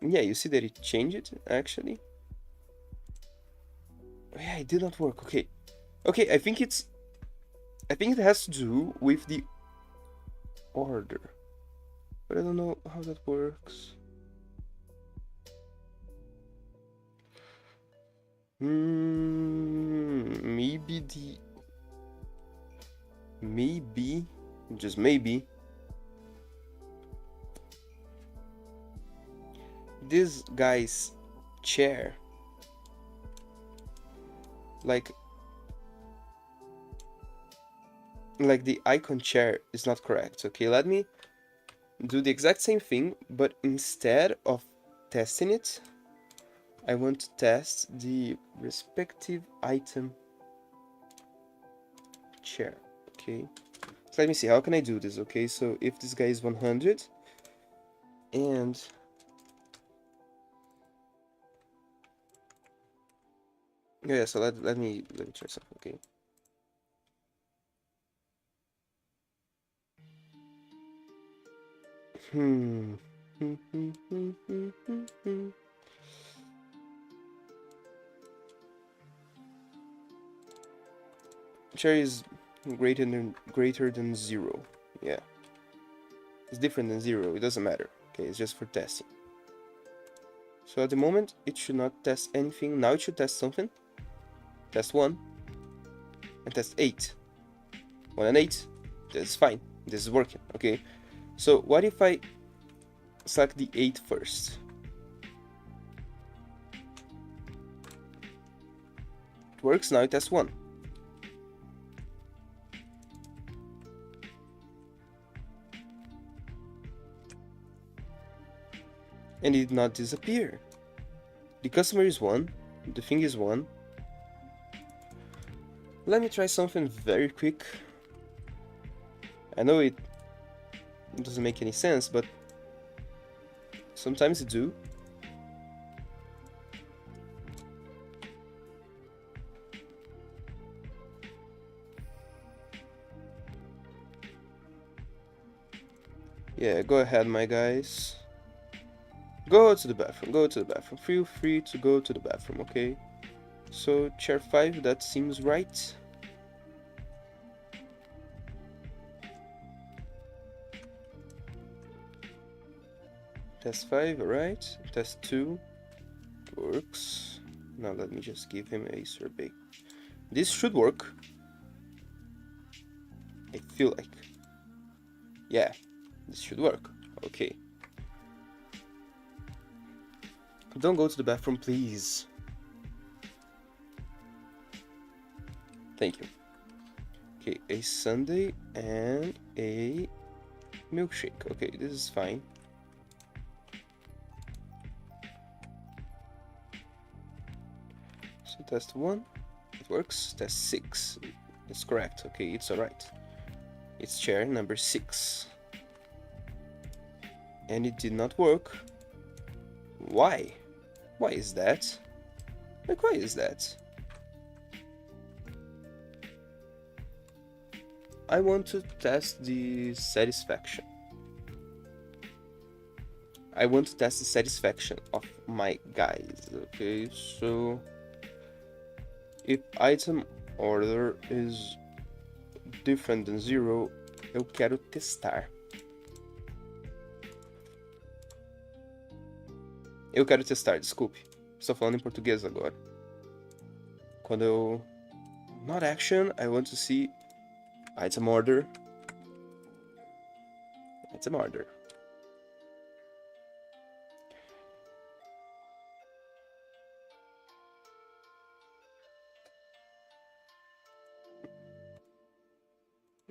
Yeah, you see that it changed actually. Oh, yeah, it did not work. Okay, I think it has to do with the order, but I don't know how that works. Maybe, just maybe, this guy's chair, like the icon chair is not correct. Okay, let me do the exact same thing, but instead of testing it, I want to test the respective item chair. Okay, so let me see, how can I do this? Okay, so if this guy is 100 and yeah, so let me try something. Okay, chair is greater than 0. Yeah, it's different than 0. It doesn't matter. Okay, it's just for testing. So at the moment it should not test anything. Now it should test something. Test 1 and test 8. 1 and 8. That's fine. This is working. Okay. So what if I select the 8 first? It works. Now it tests 1. And it did not disappear. The customer is 1. The thing is 1. Let me try something very quick. I know it doesn't make any sense, but sometimes it do. Yeah, go ahead, my guys. Go to the bathroom, go to the bathroom. Feel free to go to the bathroom, okay? So, chair 5, that seems right. Test 5, alright. Test 2 works. Now let me just give him a survey. This should work. I feel like. Yeah, this should work. Okay. Don't go to the bathroom, please. Thank you. Okay, a sundae and a milkshake. Okay, this is fine. So test 1, it works. Test 6, it's correct. Okay, it's alright. It's chair number 6. And it did not work. Why? Why is that? Like, why is that? I want to test the satisfaction. I want to test the satisfaction of my guys. Okay, so if item order is different than 0, eu quero testar. Eu quero testar, desculpe. Estou falando em português agora. Quando eu... Not action, I want to see item order. Item order.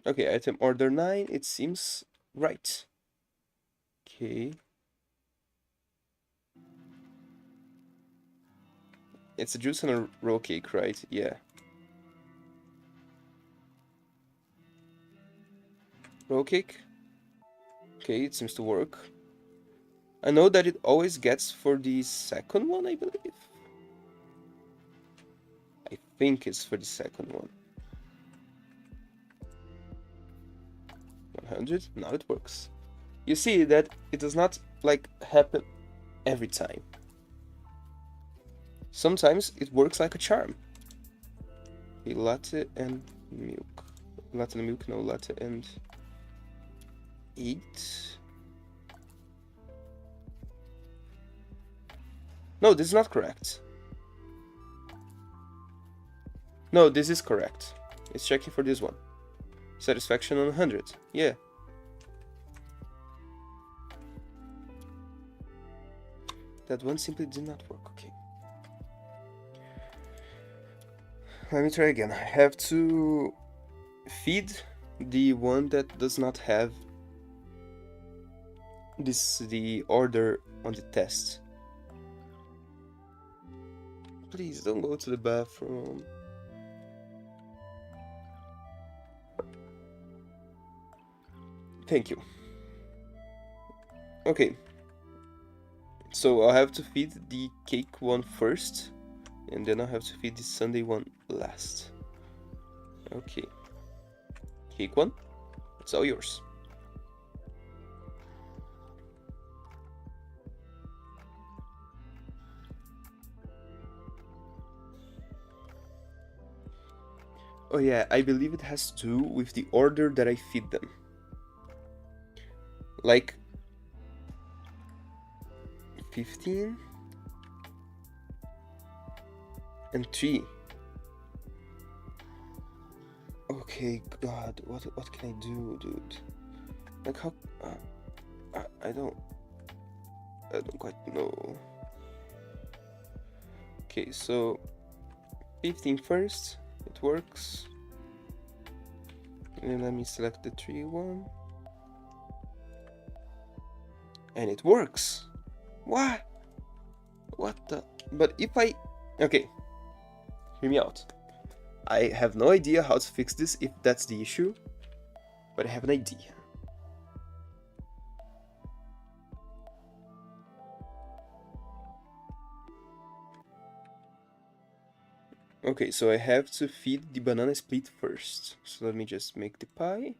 Okay, item order 9, it seems right. Okay. It's a juice and a roll cake, right? Yeah. Roll cake. Okay, it seems to work. I know that it always gets for the second one, I believe. I think it's for the second one. 100, now it works. You see that it does not, like, happen every time. Sometimes it works like a charm. A latte and milk. Latte and milk, no, latte and 8. No, this is not correct. No, this is correct. It's checking for this one. Satisfaction on 100. Yeah. That one simply did not work. Okay. Let me try again. I have to feed the one that does not have the order on the test. Please don't go to the bathroom. Thank you. Okay. So I'll have to feed the cake one first, and then I'll have to feed the sundae one last. Okay. Cake one, it's all yours. Oh yeah, I believe it has to do with the order that I feed them. Like 15 and 3. Okay, God, what can I do, dude? Like how? I don't quite know. Okay, so 15 first. It works. And let me select the 3 one. And it works. What? What the? But if I... Okay. Hear me out. I have no idea how to fix this if that's the issue. But I have an idea. Okay, so I have to feed the banana split first. So let me just make the pie.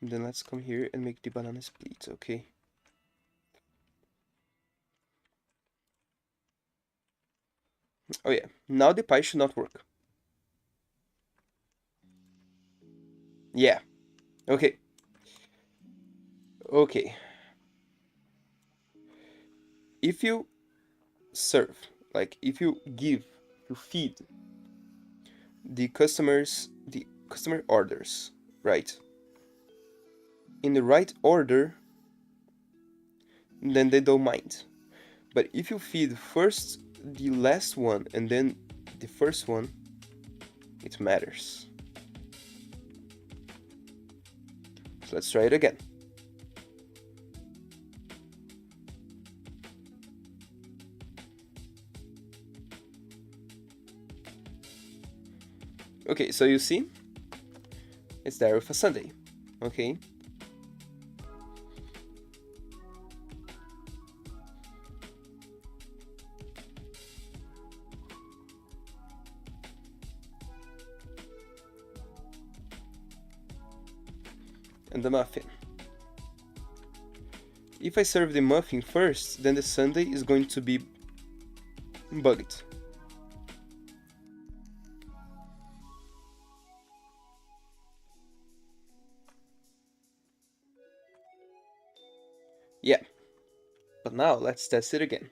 And then let's come here and make the banana split, okay? Oh yeah, now the pie should not work. Yeah, okay. Okay. If you serve, like if you feed the customer orders, right? In the right order, then they don't mind. But if you feed first the last one and then the first one, it matters. So let's try it again. Okay, so you see, it's there with a sundae. Okay. And the muffin. If I serve the muffin first, then the sundae is going to be bugged. Yeah. But now let's test it again.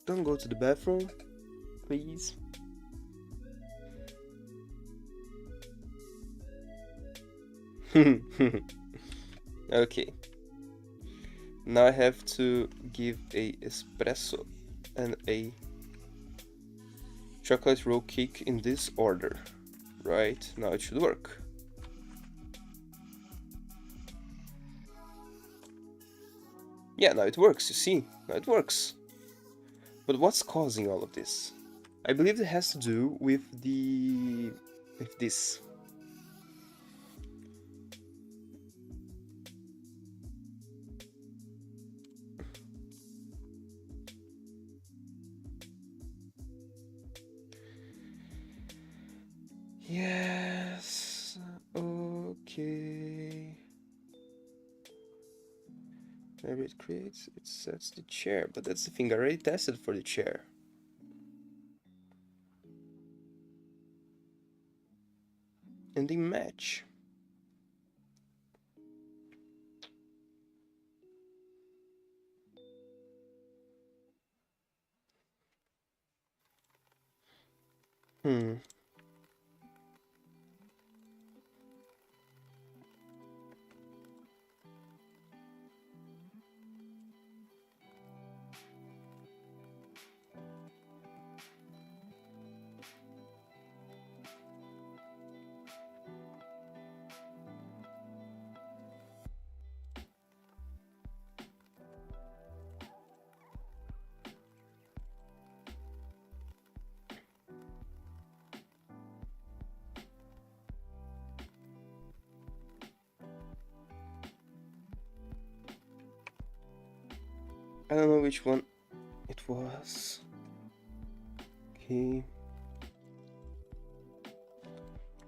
Don't go to the bathroom, please. Okay. Now I have to give a espresso and a chocolate roll cake in this order. Right, now it should work. Yeah, now it works, you see? Now it works. But what's causing all of this? I believe it has to do with this. Yes, okay. Whenever it creates, it sets the chair, but that's the thing, I already tested for the chair. And they match. I don't know which one it was. Okay.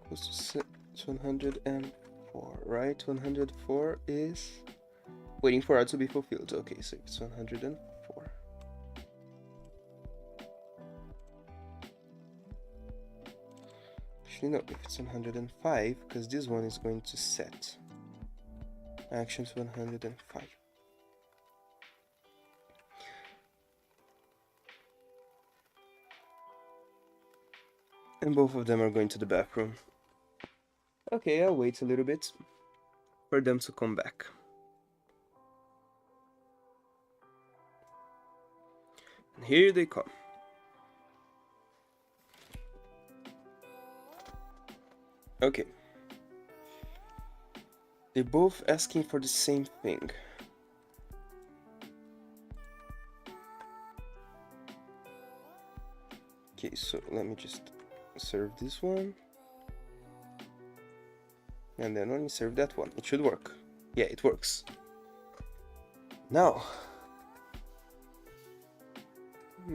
Close to 104, right? 104 is waiting for art to be fulfilled. Okay, so it's 104. Actually, no, if it's 105, because this one is going to set actions 105. And both of them are going to the bathroom. Okay, I'll wait a little bit for them to come back. And here they come. Okay. They're both asking for the same thing. Okay, so let me just serve this one. And then only serve that one. It should work. Yeah, it works. Now,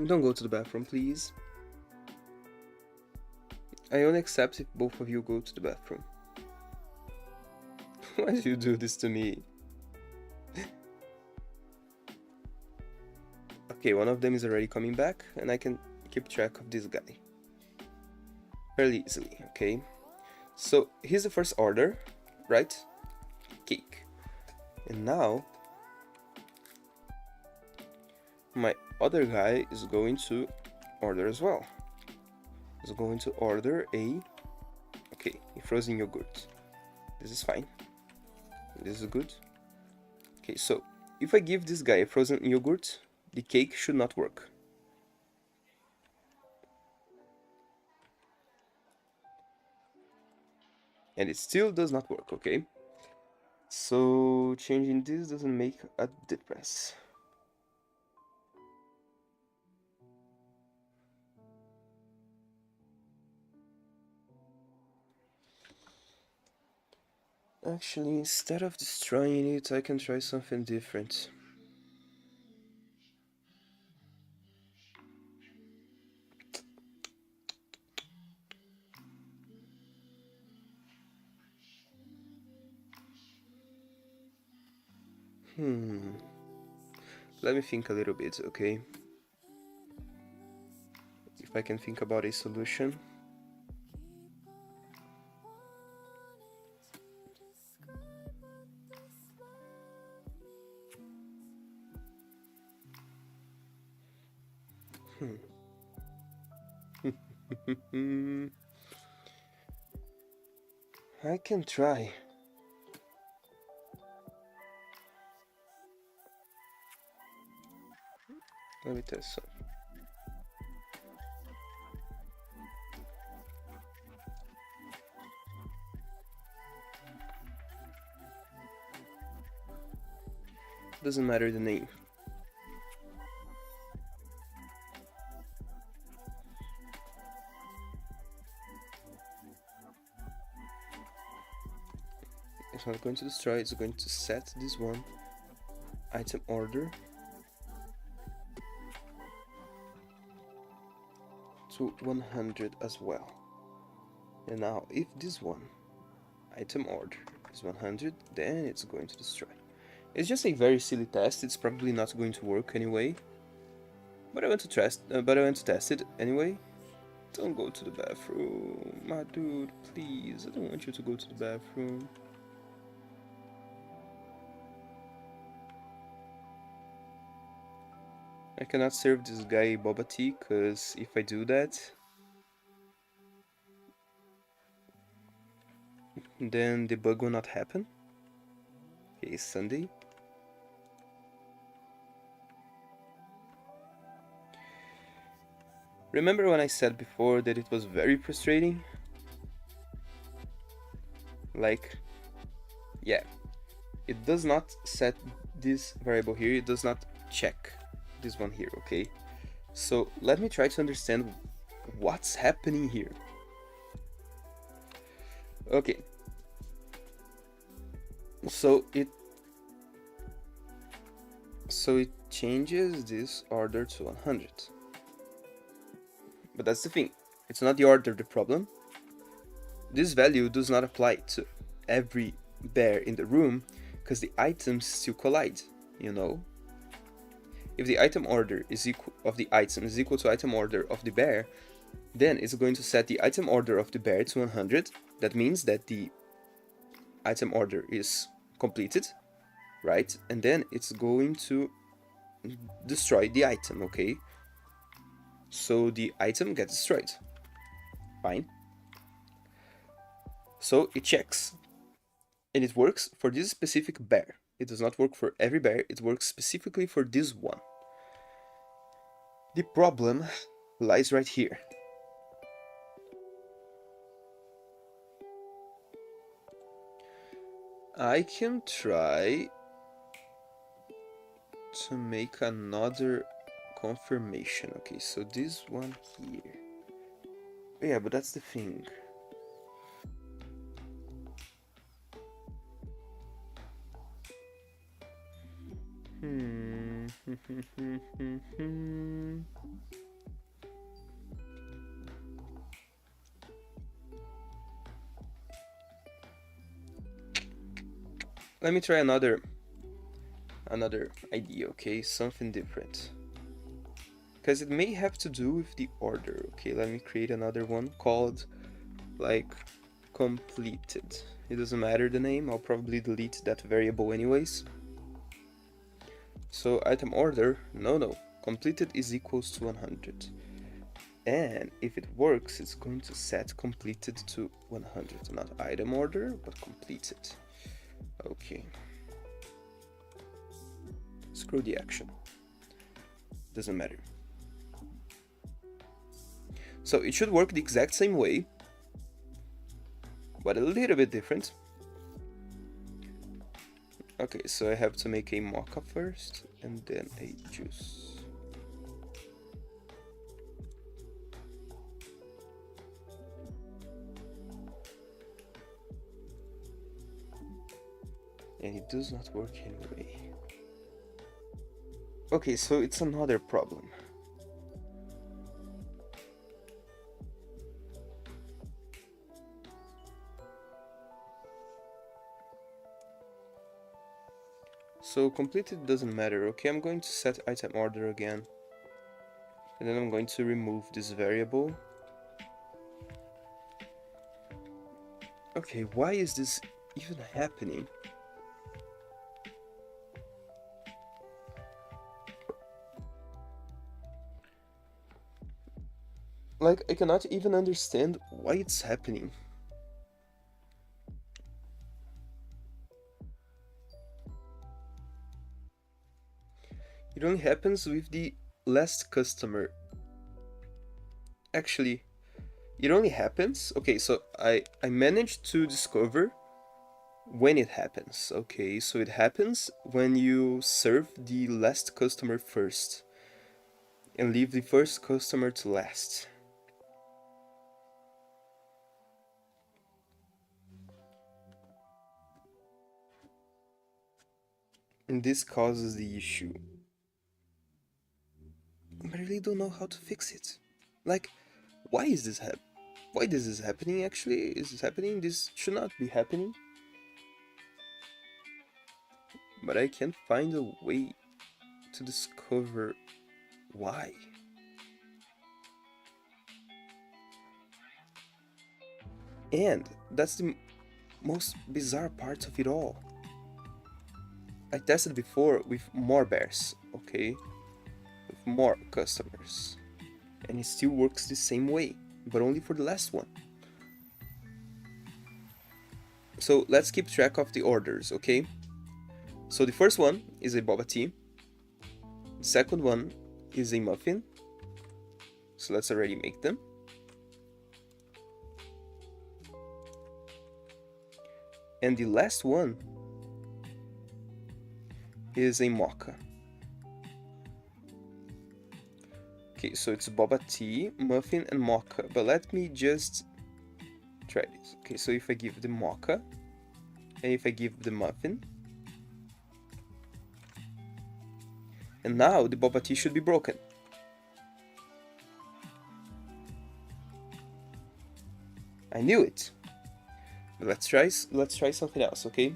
don't go to the bathroom, please. I only accept if both of you go to the bathroom. Why do you do this to me? Okay, one of them is already coming back, and I can keep track of this guy fairly easily, okay? So here's the first order, right? Cake. And now my other guy is going to order as well. He's going to order a frozen yogurt. This is fine. This is good. Okay, so if I give this guy a frozen yogurt, the cake should not work. And it still does not work, okay? So changing this doesn't make a difference. Actually, instead of destroying it, I can try something different. Let me think a little bit, okay? If I can think about a solution. I can try. Let me test some. Doesn't matter the name. It's not going to destroy, it's going to set this one item order to 100 as well. And now if this one item order is 100, then it's going to destroy. It's just a very silly test. It's probably not going to work anyway, but I want to test it anyway. Don't go to the bathroom, my dude, please. I don't want you to go to the bathroom. I cannot serve this guy boba tea, because if I do that, then the bug will not happen. Okay, it's Sunday. Remember when I said before that it was very frustrating? Like, yeah, it does not set this variable here, it does not check this one here, okay? So let me try to understand what's happening here. Okay, so it changes this order to 100. But that's the thing, it's not the order the problem. This value does not apply to every bear in the room, because the items still collide, you know? If the item order is equal to item order of the bear, then it's going to set the item order of the bear to 100. That means that the item order is completed, right? And then it's going to destroy the item, okay? So the item gets destroyed. Fine. So it checks. And it works for this specific bear. It does not work for every bear, it works specifically for this one. The problem lies right here. I can try to make another confirmation. Okay, so this one here. Yeah, but that's the thing. Let me try another idea, okay? Something different. because it may have to do with the order. Okay, let me create another one called like completed. It doesn't matter the name, I'll probably delete that variable anyways. So item order, no, completed is equals to 100. And if it works, it's going to set completed to 100, not item order, but completed. Okay. Screw the action. Doesn't matter. So it should work the exact same way, but a little bit different. Okay, so I have to make a mocha first, and then a juice. And it does not work anyway. Okay, so it's another problem. So completed doesn't matter. Okay, I'm going to set item order again. And then I'm going to remove this variable. Okay, why is this even happening? Like, I cannot even understand why it's happening. It only happens with the last customer. Actually, it only happens... Okay, so I managed to discover when it happens. Okay, so it happens when you serve the last customer first and leave the first customer to last. And this causes the issue. I really don't know how to fix it. Like, why is this why this is happening actually? Is this happening? This should not be happening. But I can't find a way to discover why. And that's the most bizarre part of it all. I tested before with more bears, okay? With more customers. And it still works the same way, but only for the last one. So let's keep track of the orders, okay? So the first one is a boba tea. The second one is a muffin. So let's already make them. And the last one is a mocha. Okay, so it's boba tea, muffin, and mocha. But let me just try this. Okay, so if I give the mocha, and if I give the muffin, and now the boba tea should be broken. I knew it. But let's try something else, okay?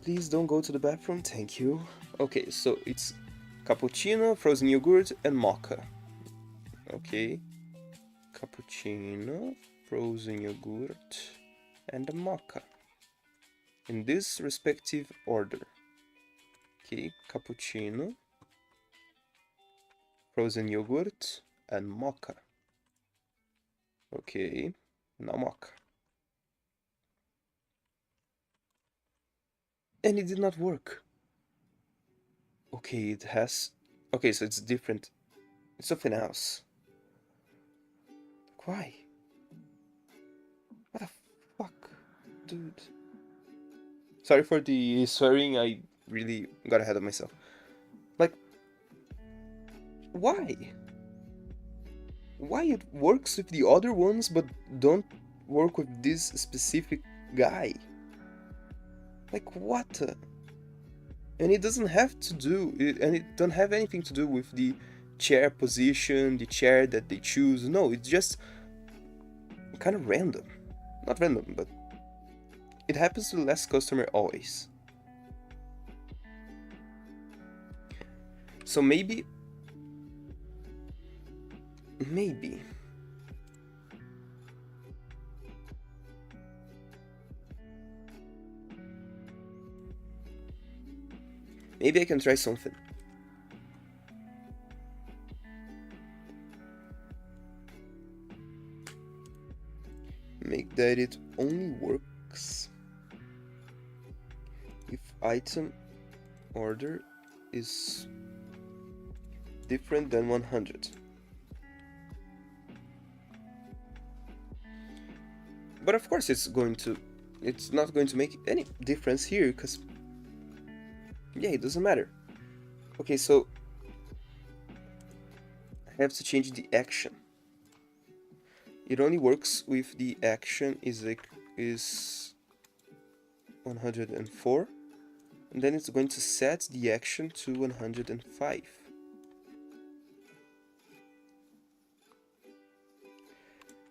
Please don't go to the bathroom, thank you. Okay, so it's cappuccino, frozen yogurt, and mocha. Okay, cappuccino, frozen yogurt, and a mocha. In this respective order. Okay, cappuccino, frozen yogurt, and mocha. Okay, now mocha. And it did not work. Okay, it has... Okay, so it's different. It's something else. Why? What the fuck? Dude. Sorry for the swearing, I really got ahead of myself. Like... Why? Why it works with the other ones but don't work with this specific guy? Like what? And it doesn't have to do, and it don't have anything to do with the chair position, the chair that they choose. No, it's just kind of random. Not random, but it happens to the last customer always. So maybe I can try something. Make that it only works if item order is different than 100. But of course it's not going to make any difference here, because yeah, it doesn't matter. Okay, so I have to change the action. It only works with the action is 104, and then it's going to set the action to 105.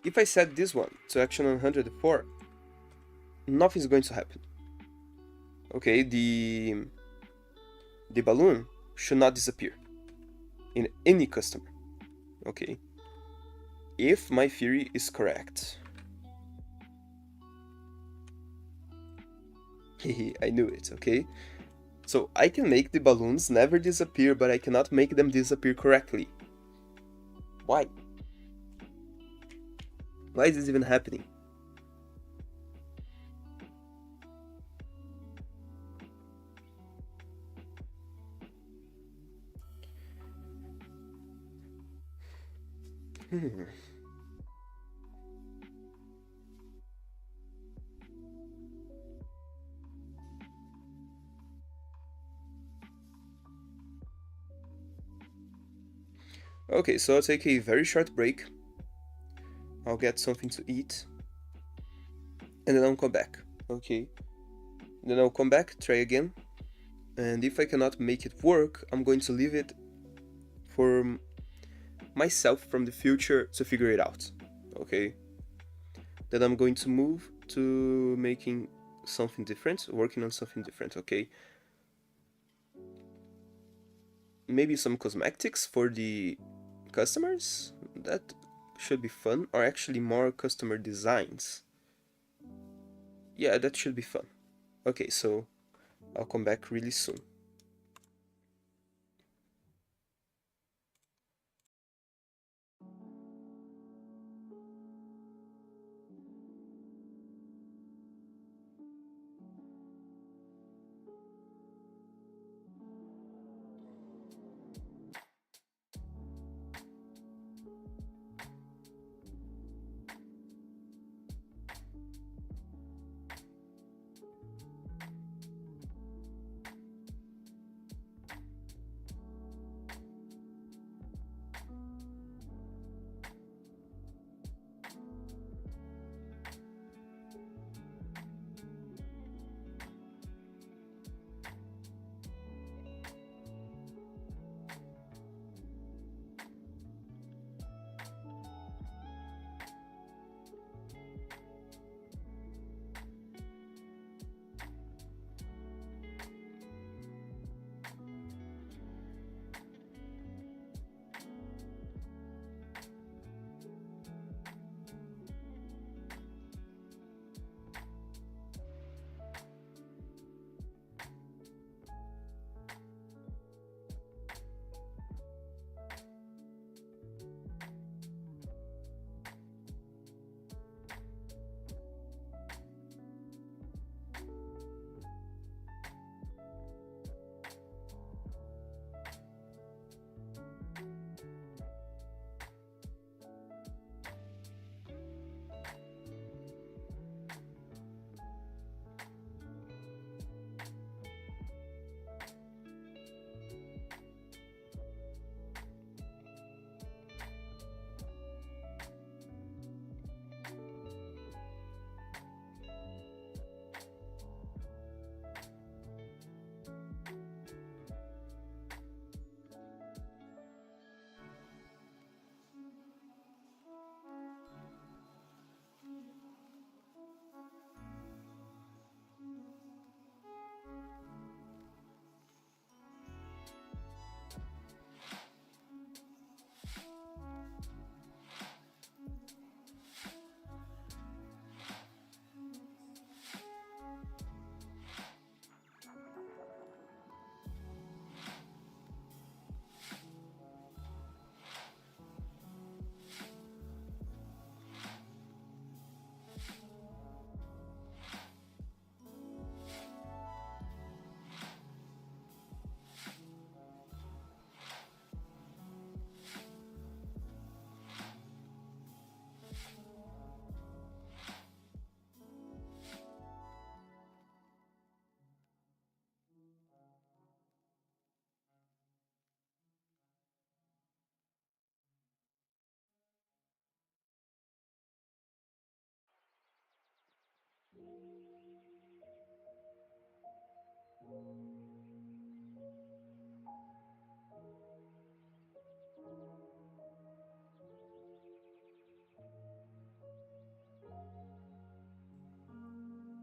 If I set this one to action 104, nothing is going to happen. Okay, the balloon should not disappear in any customer. Okay, if my theory is correct. I knew it, okay? So I can make the balloons never disappear, but I cannot make them disappear correctly. Why? Why is this even happening? Okay, so I'll take a very short break. I'll get something to eat, and then I'll come back. Okay, then I'll come back, try again, and if I cannot make it work, I'm going to leave it for myself from the future to figure it out. Okay, then I'm going to move to making something different, working on something different. Okay, maybe some cosmetics for the customers. That should be fun, or actually more customer designs. Yeah, that should be fun. Okay, so I'll come back really soon.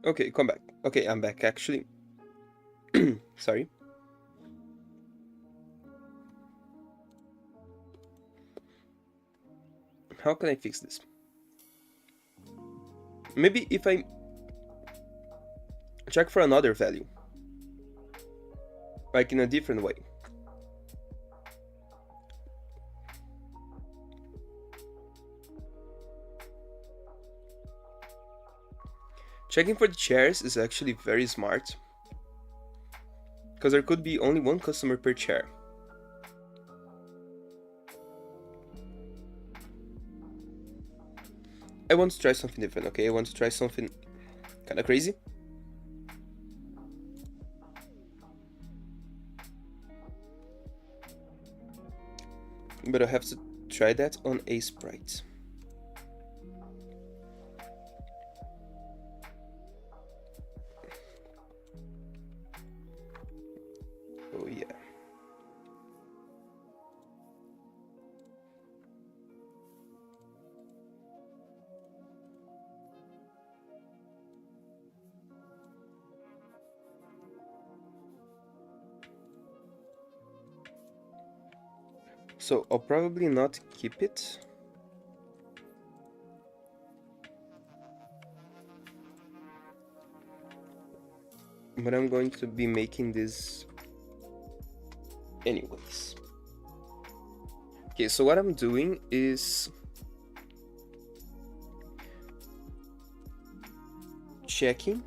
Okay, come back. Okay, I'm back actually. Sorry. How can I fix this? Maybe if I check for another value, like in a different way. Checking for the chairs is actually very smart, because there could be only one customer per chair. I want to try something different, okay? I want to try something kind of crazy. But I have to try that on a sprite. Oh yeah. So I'll probably not keep it. But I'm going to be making this anyways. Okay, so what I'm doing is checking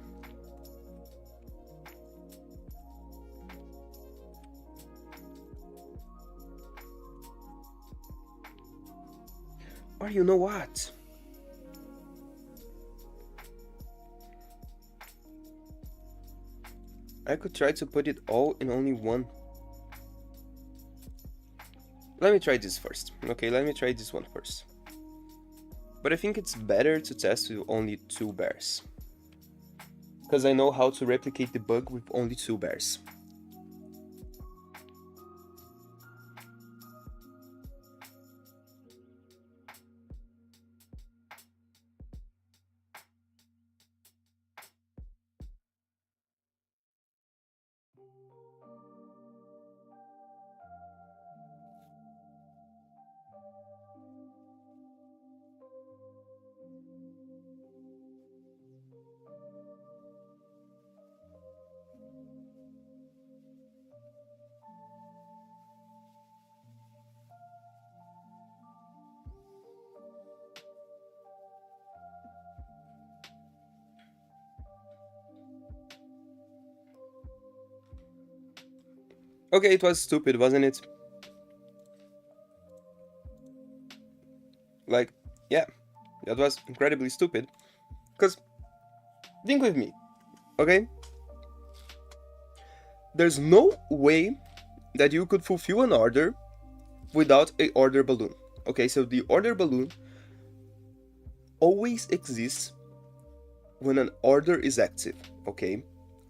or you know what? I could try to put it all in only one. Let me try this first. Okay, let me try this one first. But I think it's better to test with only 2 bears, because I know how to replicate the bug with only 2 bears. Okay, it was stupid, wasn't it? Like, yeah, that was incredibly stupid. Because, think with me, okay? There's no way that you could fulfill an order without a order balloon. Okay, so the order balloon always exists when an order is active, okay?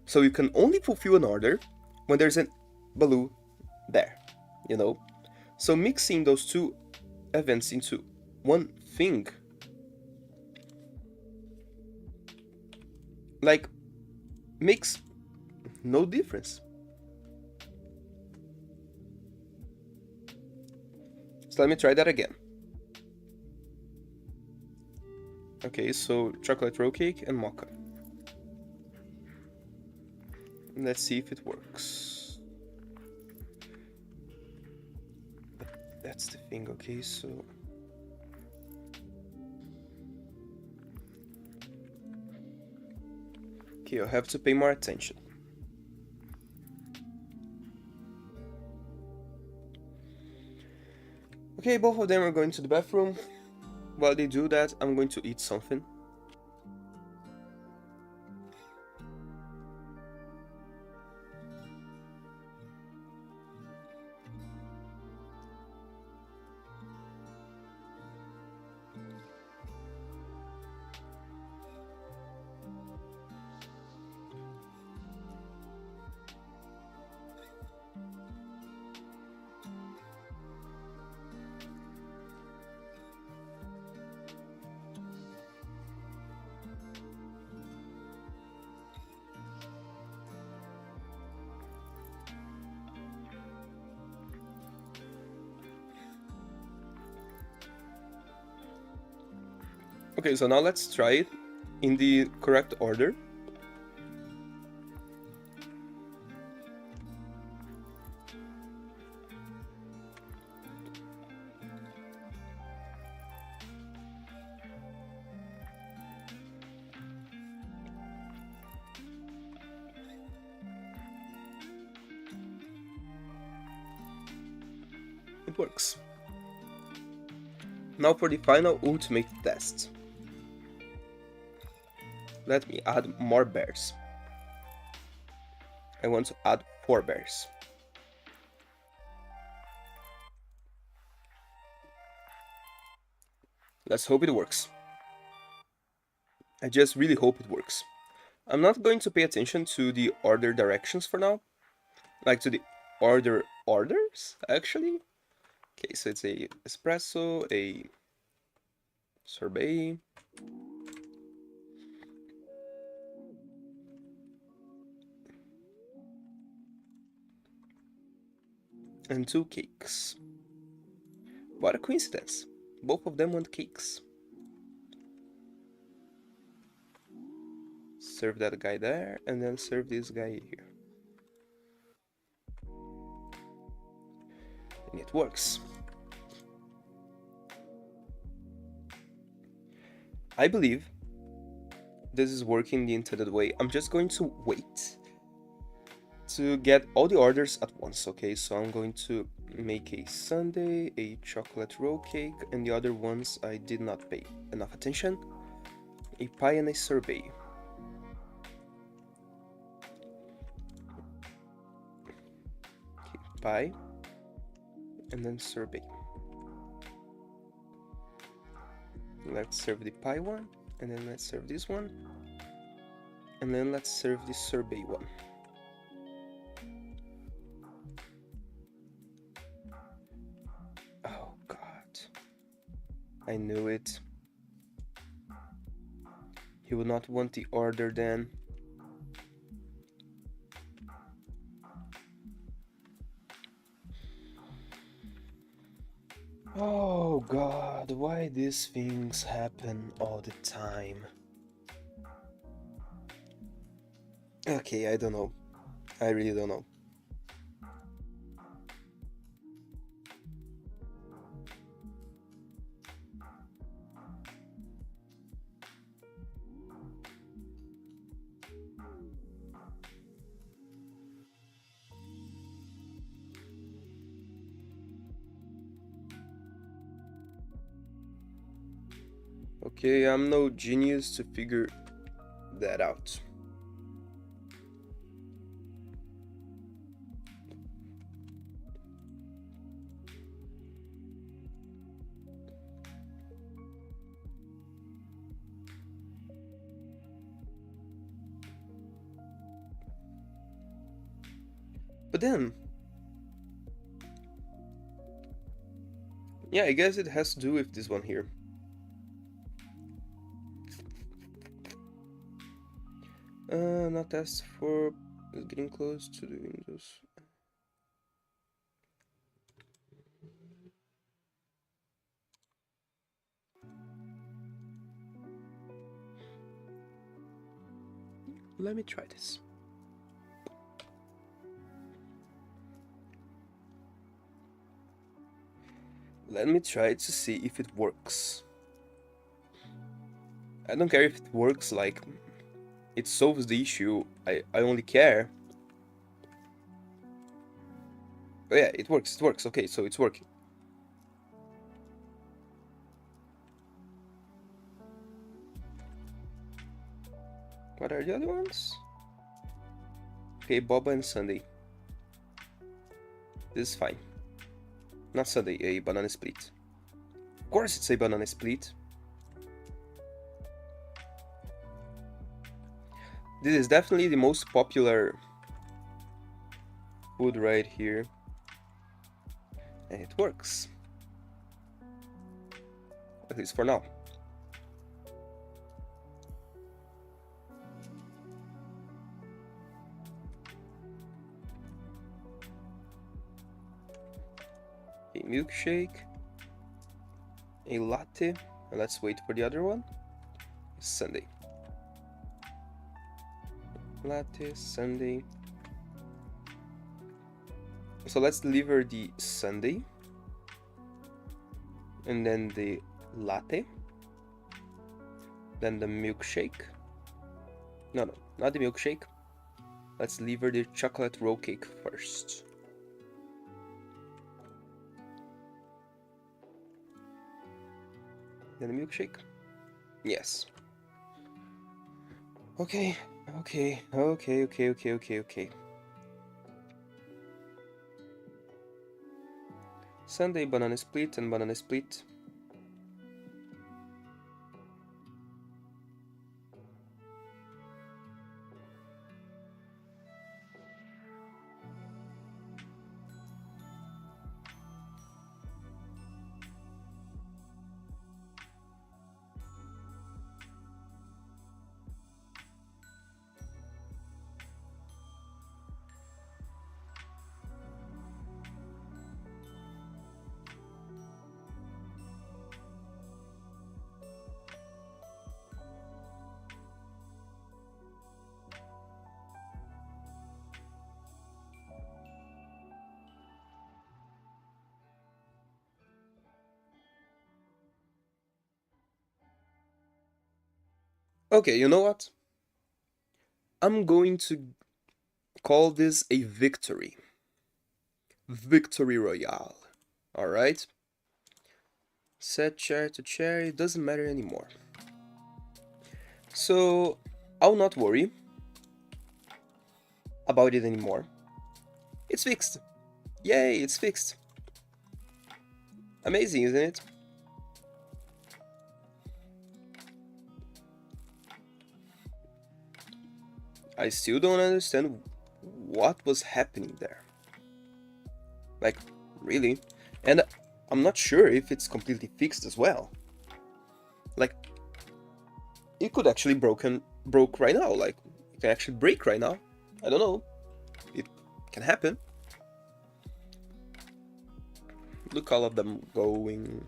So you can only fulfill an order when there's a balloon there, you know? So mixing those two events into one thing, like, makes no difference. So let me try that again. Okay, so chocolate roll cake and mocha. Let's see if it works. But that's the thing, okay, so... Okay, I'll have to pay more attention. Okay, both of them are going to the bathroom. While they do that, I'm going to eat something. Okay, so now let's try it in the correct order. It works. Now for the final ultimate test. Let me add more bears. I want to add 4 bears. Let's hope it works. I just really hope it works. I'm not going to pay attention to the order directions for now. Like to the order orders, actually. Okay, so it's a espresso, a sorbet, and 2 cakes. What a coincidence. Both of them want cakes. Serve that guy there, and then serve this guy here. And it works. I believe this is working the intended way. I'm just going to wait to get all the orders at once, okay? So I'm going to make a sundae, a chocolate roll cake, and the other ones I did not pay enough attention. A pie and a sorbet. Okay, pie, and then sorbet. Let's serve the pie one, and then let's serve this one, and then let's serve the sorbet one. Oh god, I knew it. He would not want the order then. Oh god, why these things happen all the time? Okay, I don't know. I really don't know. Okay, I'm no genius to figure that out. But then, yeah, I guess it has to do with this one here. Not asked for, is getting close to the windows. Let me try this. Let me try to see if it works. I don't care if it works, like, it solves the issue. I only care. Oh yeah, it works, okay, so it's working. What are the other ones? Okay, boba and sundae. This is fine. Not sundae, a banana split. Of course it's a banana split. This is definitely the most popular food right here. And it works. At least for now. A milkshake. A latte. And let's wait for the other one. Sunday. Latte, Sunday. So let's deliver the Sunday. And then the latte. Then the milkshake. No, not the milkshake. Let's deliver the chocolate roll cake first. Then the milkshake. Yes. Okay. Sunday, banana split and banana split. Okay, you know what? I'm going to call this a victory. Victory Royale. Alright? Set chair to chair, it doesn't matter anymore. So, I'll not worry about it anymore. It's fixed. Yay, it's fixed. Amazing, isn't it? I still don't understand what was happening there. Like, really? And I'm not sure if it's completely fixed as well. Like, it could actually broke right now. Like, it can actually break right now. I don't know. It can happen. Look, all of them going.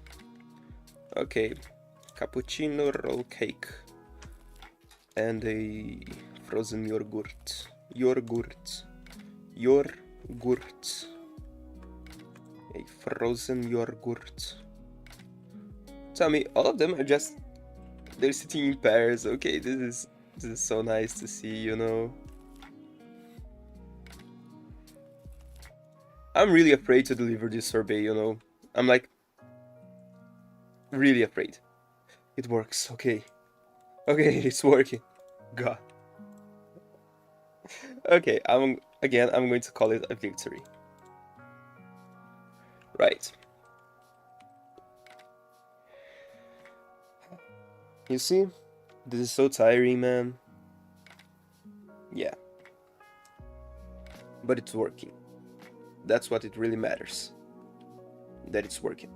Okay, cappuccino roll cake and a frozen yogurt. A frozen yogurt. Tell me, all of them are just, they're sitting in pairs. Okay, this is so nice to see, you know. I'm really afraid to deliver this sorbet, you know. I'm like really afraid. It works. Okay, it's working. God. Okay, I'm going to call it a victory. Right. You see? This is so tiring, man. Yeah. But it's working. That's what it really matters. That it's working.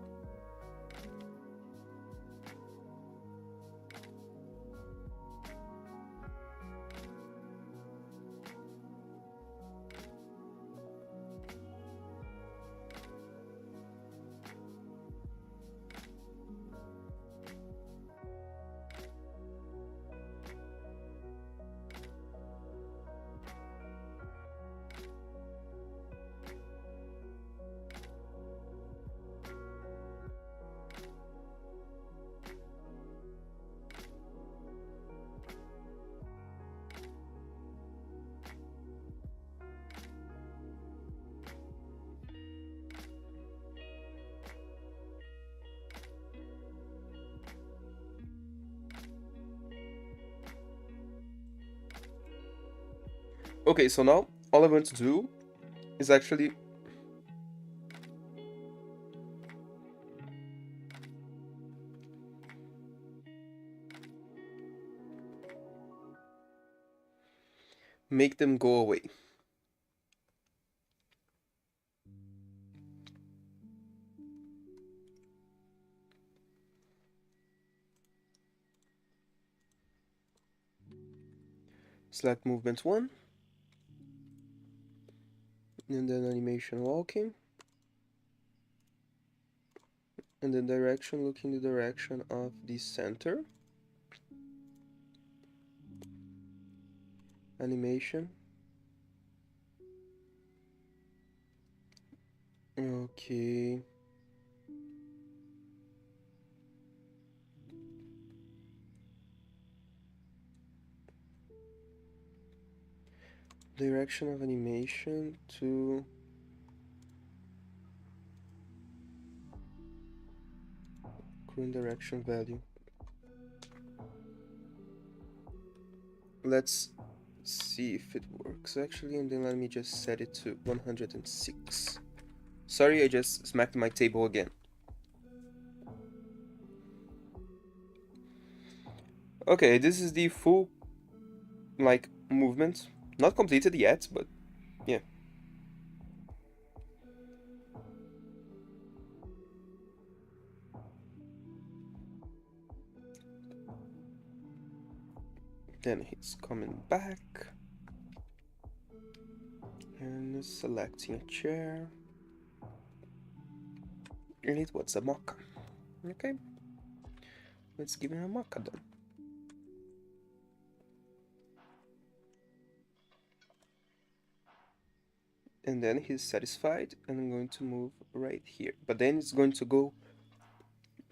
Okay, so now all I want to do is actually make them go away. Select movement 1. And then animation walking. And then direction, look in the direction of the center. animation. Okay. Direction of animation to current direction value. Let's see if it works actually, and then let me just set it to 106. Sorry, I just smacked my table again. Okay, this is the full, like, movement. Not completed yet, but yeah. Then he's coming back. And selecting a chair. And it was a mocha. Okay. Let's give him a mocha then. And then he's satisfied, and I'm going to move right here. But then it's going to go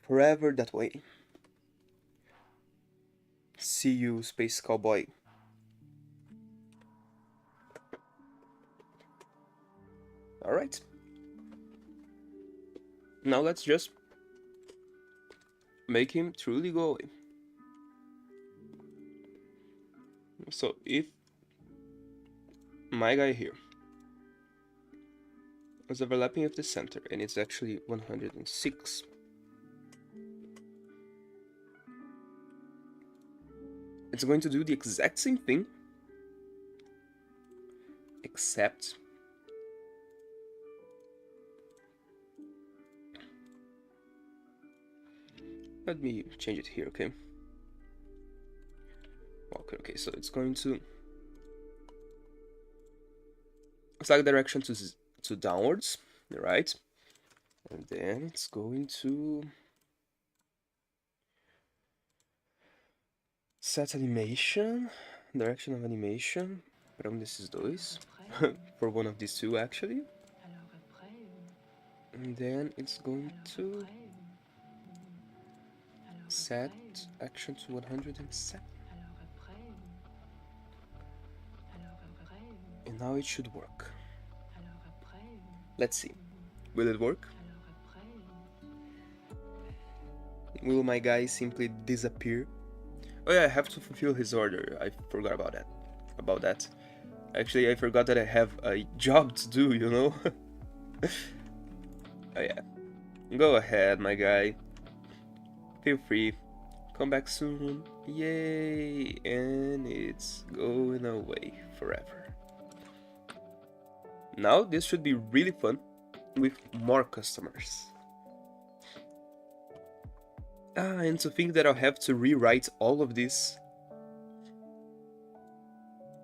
forever that way. See you, Space Cowboy. Alright. Now let's just make him truly go away. So if my guy here is overlapping with the center, and it's actually 106, it's going to do the exact same thing, except let me change it here, okay? Okay, so it's going to select direction to downwards, right? And then it's going to set animation, direction of animation, para um desses dois, for one of these two actually. And then it's going to set action to 107. And now it should work. Let's see. Will it work? Will my guy simply disappear? Oh yeah, I have to fulfill his order. I forgot about that. Actually, I forgot that I have a job to do, you know? Oh yeah. Go ahead, my guy. Feel free. Come back soon. Yay! And it's going away forever. Now this should be really fun with more customers. And to think that I'll have to rewrite all of this,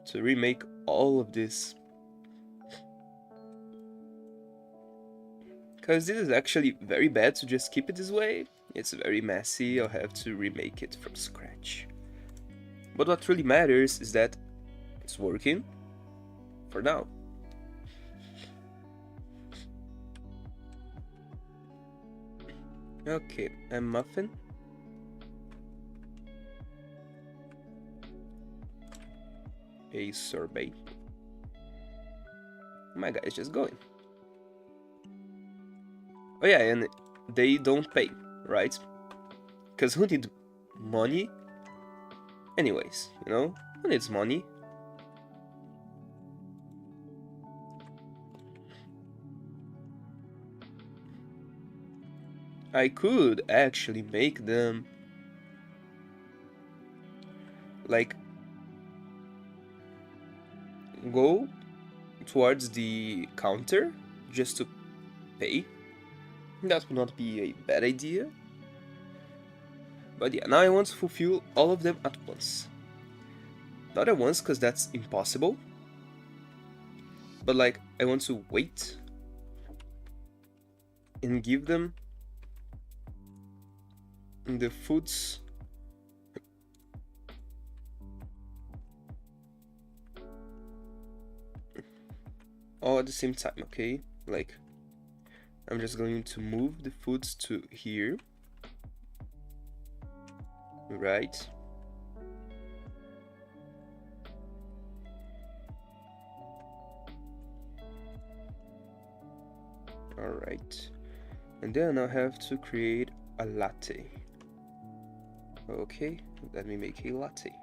to remake all of this, because this is actually very bad to just keep it this way. It's very messy. I'll have to remake it from scratch. But what really matters is that it's working for now. Okay, a muffin. A sorbet. My guy is just going. Oh yeah, and they don't pay, right? Because who needs money? Anyways, you know? Who needs money? I could actually make them like go towards the counter just to pay. That would not be a bad idea. But yeah, now I want to fulfill all of them at once. Not at once, because that's impossible. But like, I want to wait and give them the foods all at the same time, okay? Like, I'm just going to move the foods to here, right? Alright, and then I have to create a latte. Okay, let me make a latte.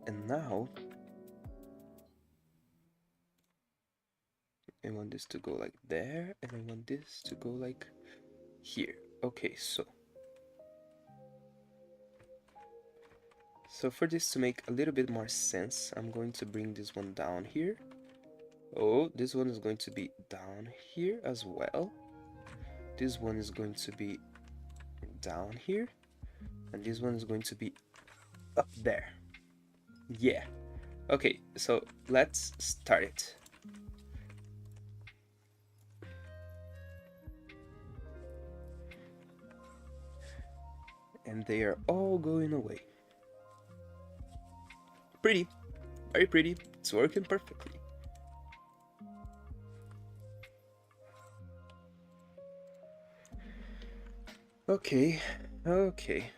And now I want this to go like there, and I want this to go like here. Okay, so for this to make a little bit more sense, I'm going to bring this one down here. Oh, this one is going to be down here as well. This one is going to be down here, and this one is going to be up there. Yeah. Okay, so let's start it. And they are all going away. Pretty, very pretty. It's working perfectly. Okay, okay.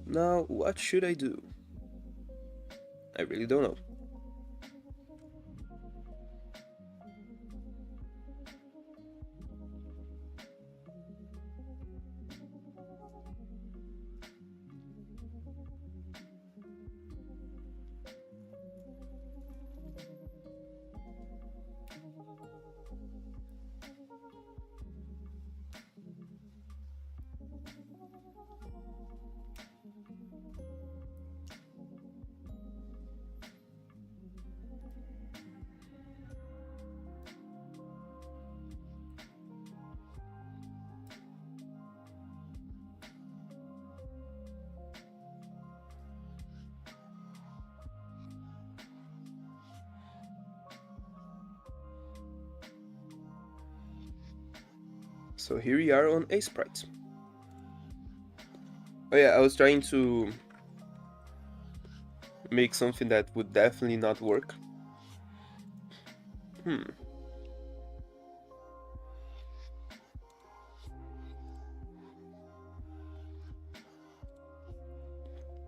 Now, what should I do? I really don't know. So here we are on a sprite. Oh yeah, I was trying to make something that would definitely not work.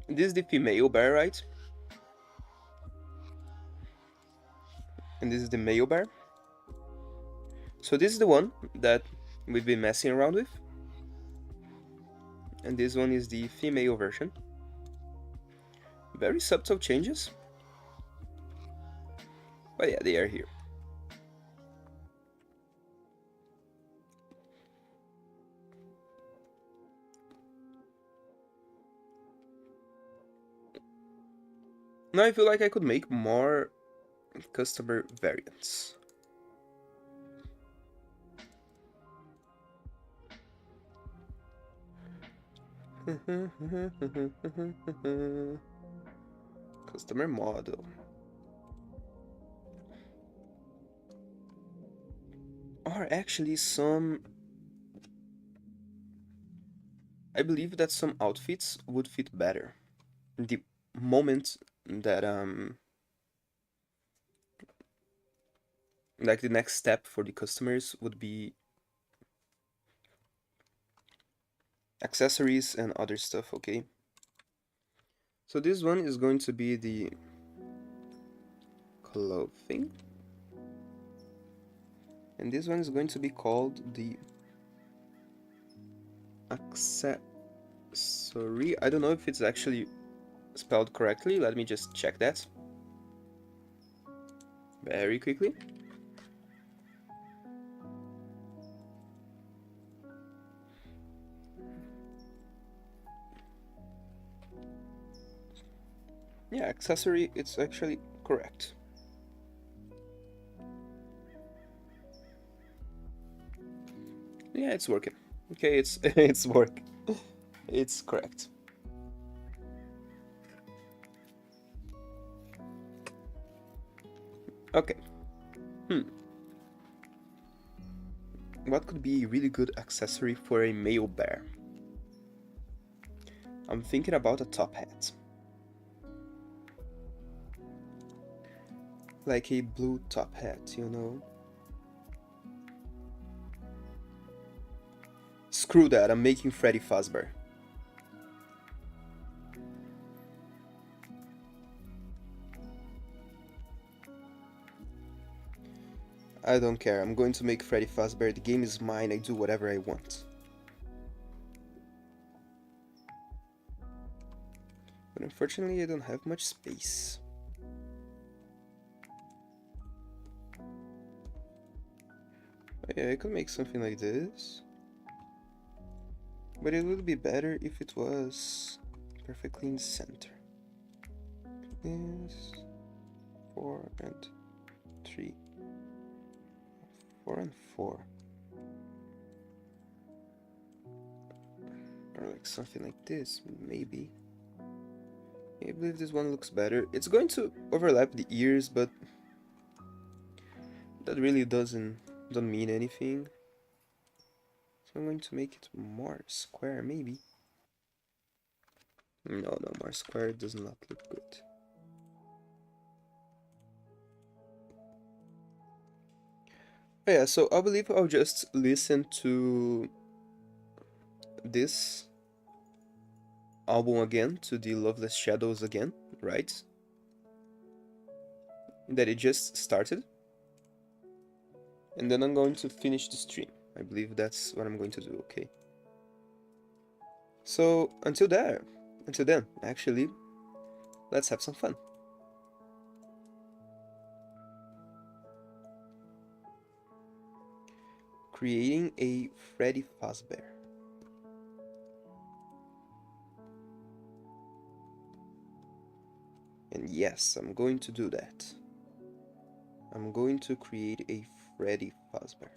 This is the female bear, right? And this is the male bear. So this is the one that we've been messing around with. And this one is the female version. Very subtle changes. But yeah, they are here. Now I feel like I could make more customer variants. Customer model. Or actually some... I believe that some outfits would fit better. The moment that like the next step for the customers would be accessories and other stuff, okay? So this one is going to be the clothing. And this one is going to be called the accessory. I don't know if it's actually spelled correctly. Let me just check that very quickly. Yeah, accessory, it's actually correct. Yeah, it's working. Okay, it's working. It's correct. Okay. What could be a really good accessory for a male bear? I'm thinking about a top hat. Like a blue top hat, you know? Screw that, I'm making Freddy Fazbear. I don't care, I'm going to make Freddy Fazbear, the game is mine, I do whatever I want. But unfortunately I don't have much space. Oh yeah, I could make something like this. But it would be better if it was perfectly in the center. This 4 and 3. 4 and 4. Or like something like this, maybe. I believe this one looks better. It's going to overlap the ears, but that really don't mean anything. So I'm going to make it more square, maybe. No, more square does not look good. Oh yeah, so I believe I'll just listen to this album again, to the Loveless Shadows again, right? That it just started. And then I'm going to finish the stream. I believe that's what I'm going to do, okay? So until then, actually, let's have some fun. Creating a Freddy Fazbear. And yes, I'm going to do that. I'm going to create a Freddy Fazbear.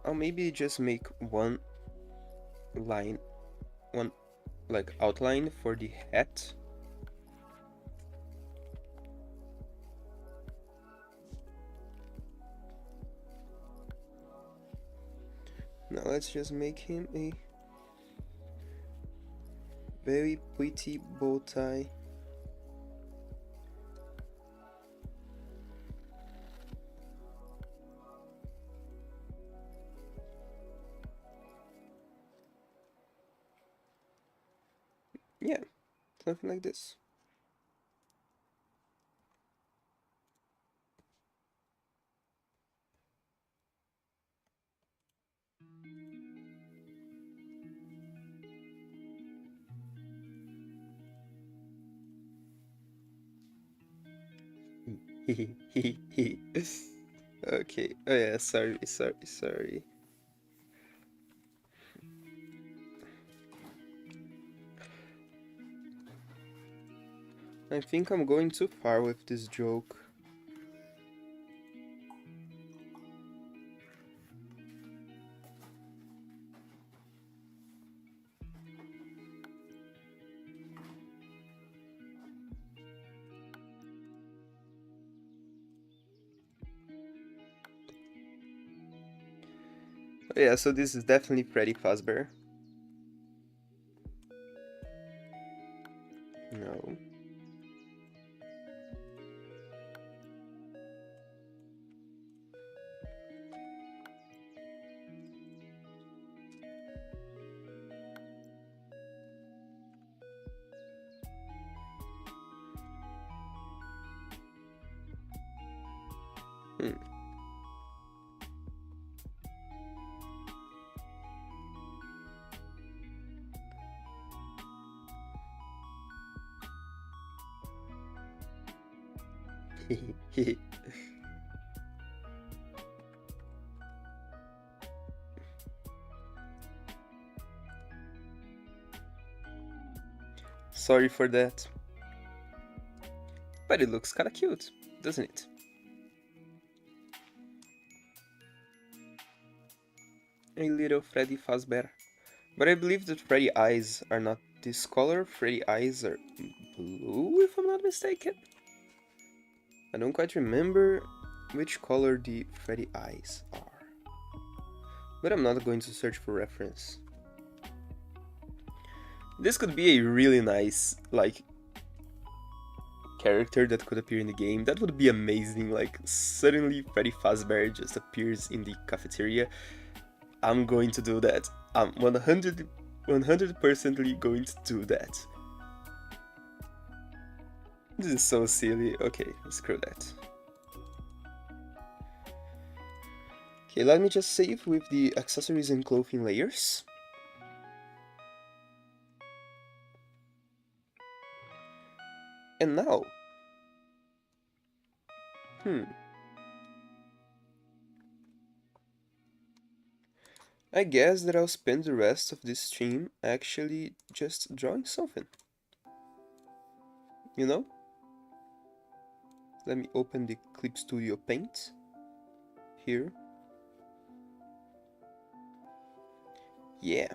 I'll maybe just make one line, one like outline for the hat. Now let's just make him a very pretty bow tie. Yeah, something like this. Okay. Oh yeah, sorry. I think I'm going too far with this joke. Yeah, so this is definitely Freddy Fazbear. No. Hmm. Sorry for that. But it looks kinda cute, doesn't it? A little Freddy Fazbear. But I believe that Freddy eyes are not this color. Freddy eyes are blue, if I'm not mistaken. I don't quite remember which color the Freddy eyes are. But I'm not going to search for reference. This could be a really nice, like, character that could appear in the game. That would be amazing. Like, suddenly Freddy Fazbear just appears in the cafeteria. I'm going to do that. I'm 100%ly going to do that. This is so silly. Okay, screw that. Okay, let me just save with the accessories and clothing layers. And now... I guess that I'll spend the rest of this stream actually just drawing something. You know? Let me open the Clip Studio Paint here. Yeah.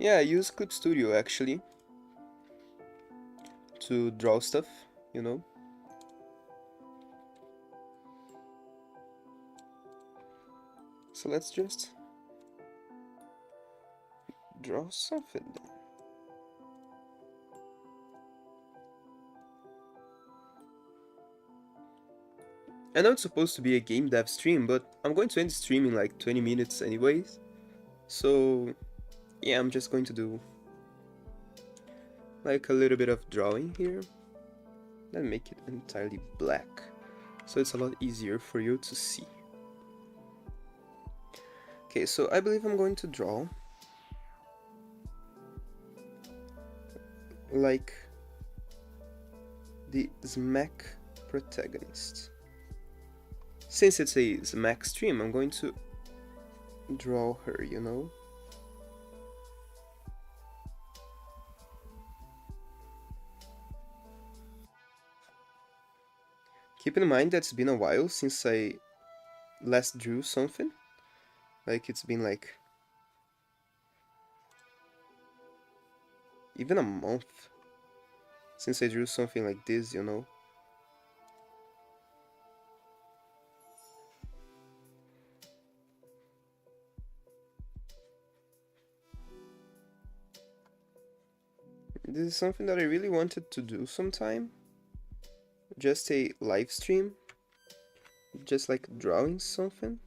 Yeah, I use Clip Studio actually to draw stuff, you know? So let's just draw something then. I know it's supposed to be a game dev stream, but I'm going to end the stream in like 20 minutes anyways. So yeah, I'm just going to do like a little bit of drawing here. Then make it entirely black, so it's a lot easier for you to see. Okay, so I believe I'm going to draw like the Smack protagonist. Since it's a Smack stream, I'm going to draw her, you know? Keep in mind that it's been a while since I last drew something. Like, it's been like... even a month since I drew something like this, you know? This is something that I really wanted to do sometime. Just a live stream. Just like drawing something.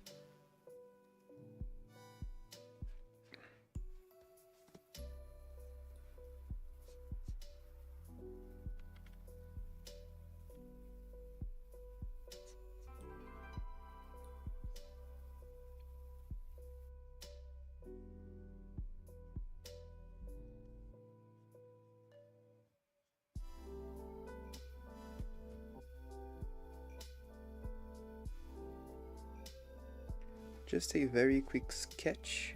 Just a very quick sketch.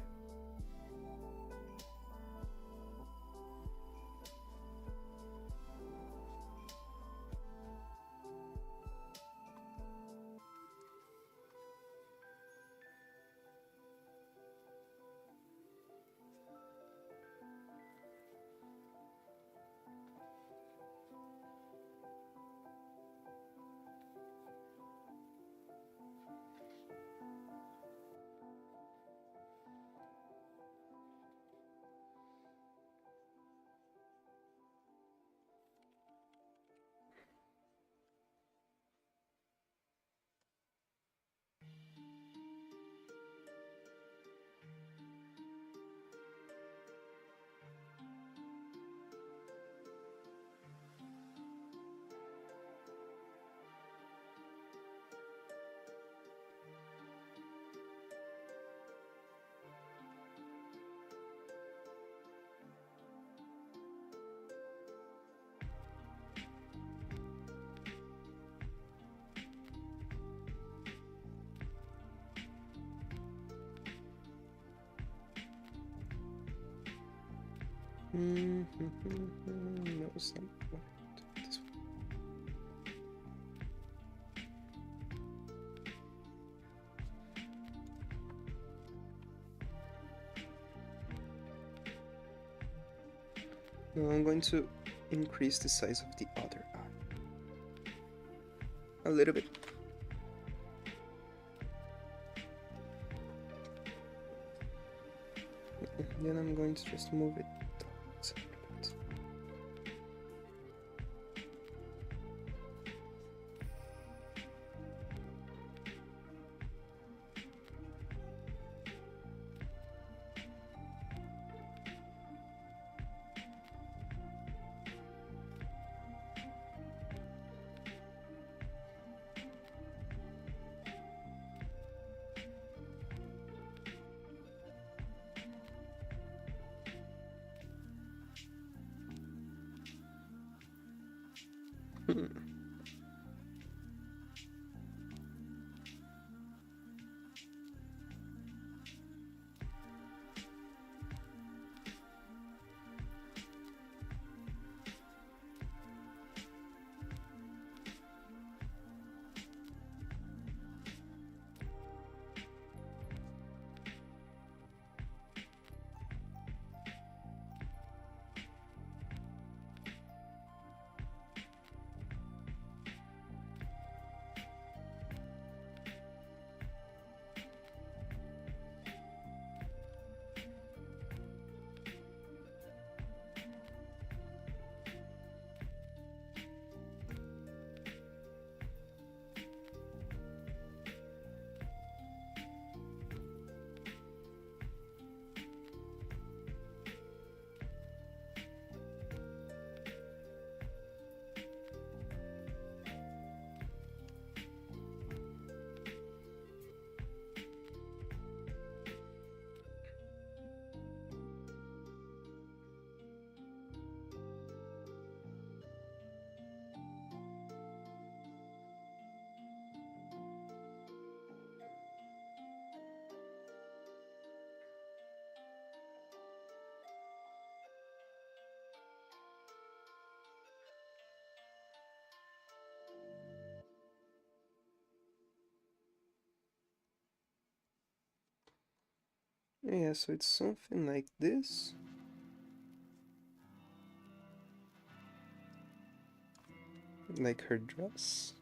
No, it's not. This one. Now I'm going to increase the size of the other eye a little bit. And then I'm going to just move it downwards a little bit. Yeah, so it's something like this. Like her dress.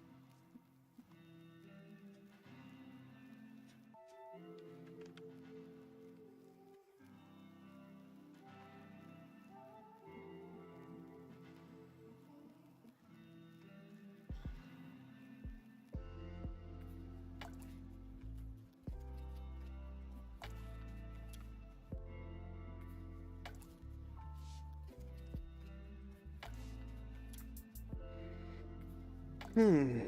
Hmm.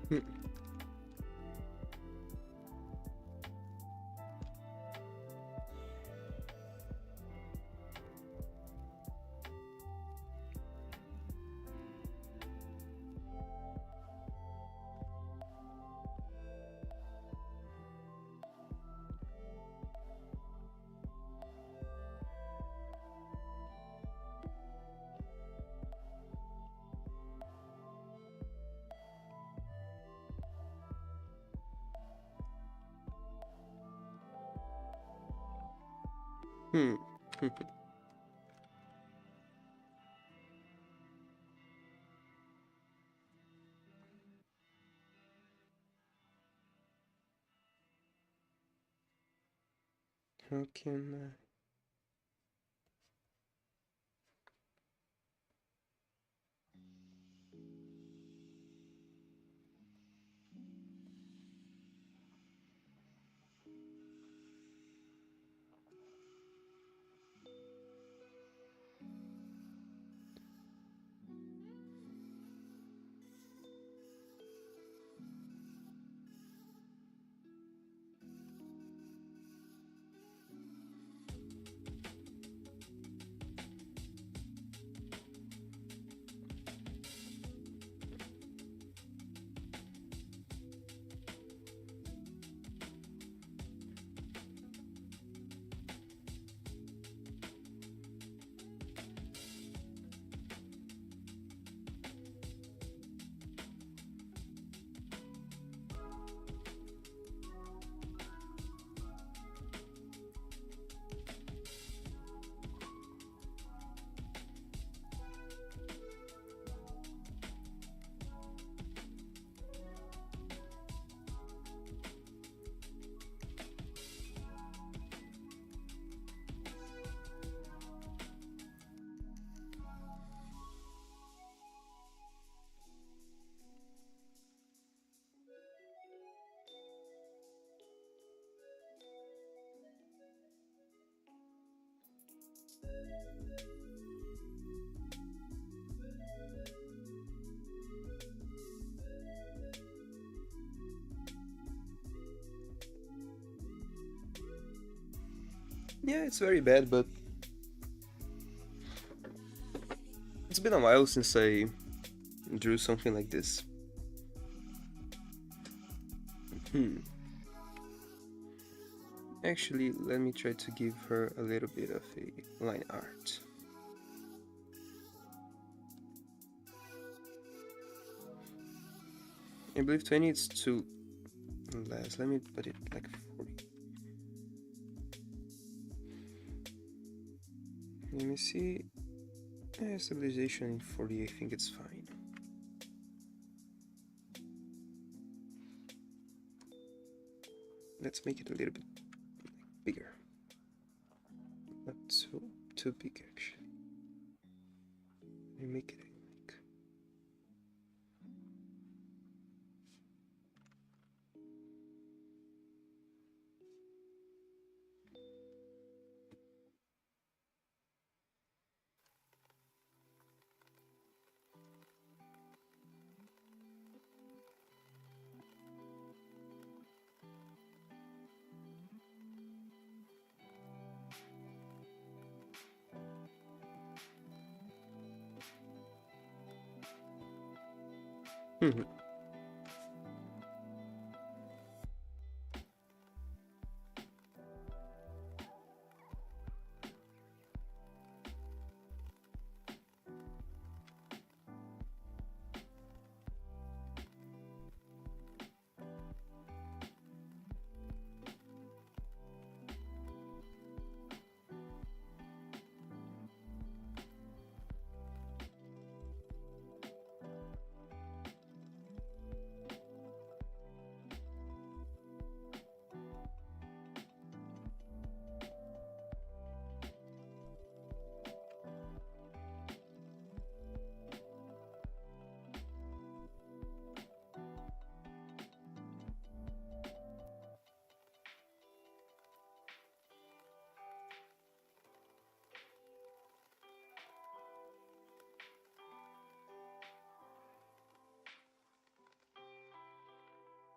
Hmm. Hmm. How can I... Yeah, it's very bad, but it's been a while since I drew something like this. Actually, let me try to give her a little bit of a line art. I believe 20 is too less. Let me put it like 40. Let me see. Stabilization in 40, I think it's fine. Let's make it a little bit bigger. Not too big actually. Let me make it like...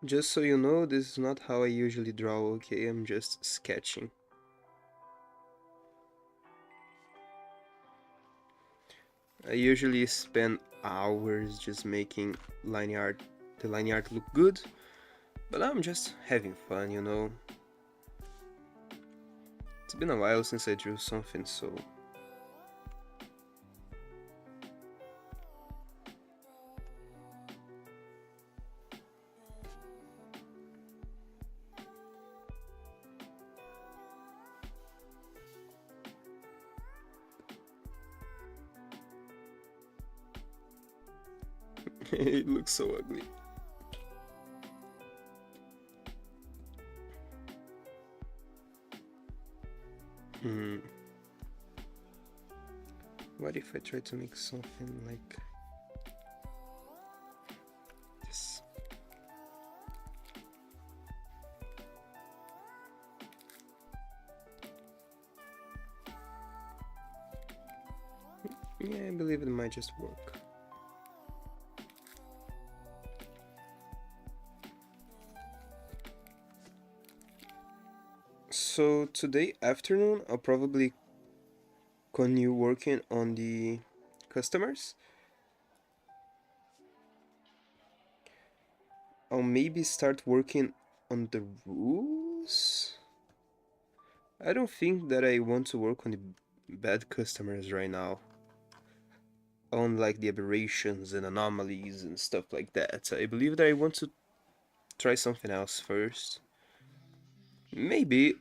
Just so you know, this is not how I usually draw, okay? I'm just sketching. I usually spend hours just making line art, the line art look good, but I'm just having fun, you know? It's been a while since I drew something, so... It looks so ugly. What if I try to make something like this? Yeah, I believe it might just work. So today afternoon I'll probably continue working on the customers. I'll maybe start working on the rules. I don't think that I want to work on the bad customers right now. On like the aberrations and anomalies and stuff like that. I believe that I want to try something else first. Maybe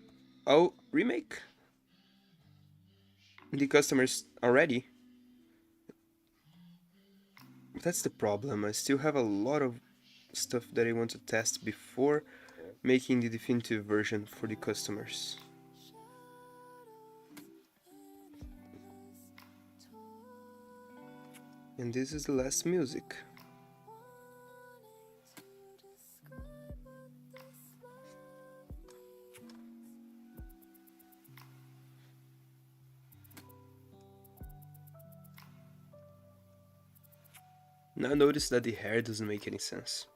I'll remake the customers already. That's the problem. I still have a lot of stuff that I want to test before making the definitive version for the customers. And this is the last music. Now notice that the hair doesn't make any sense.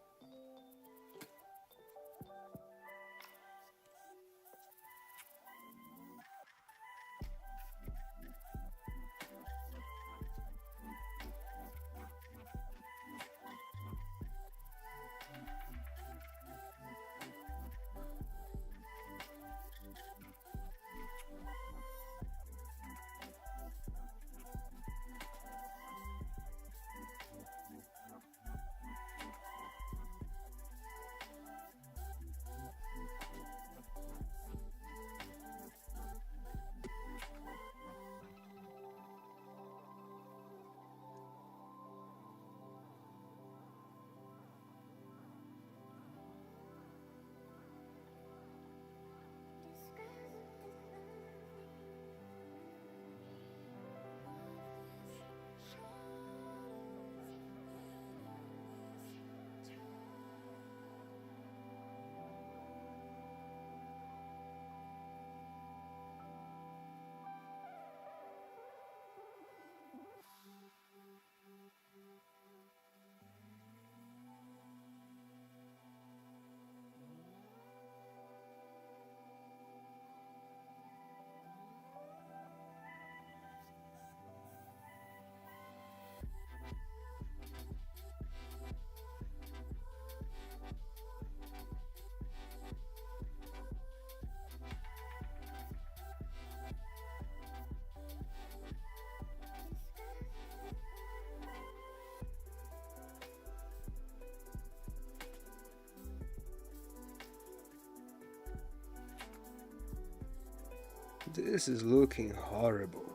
This is looking horrible.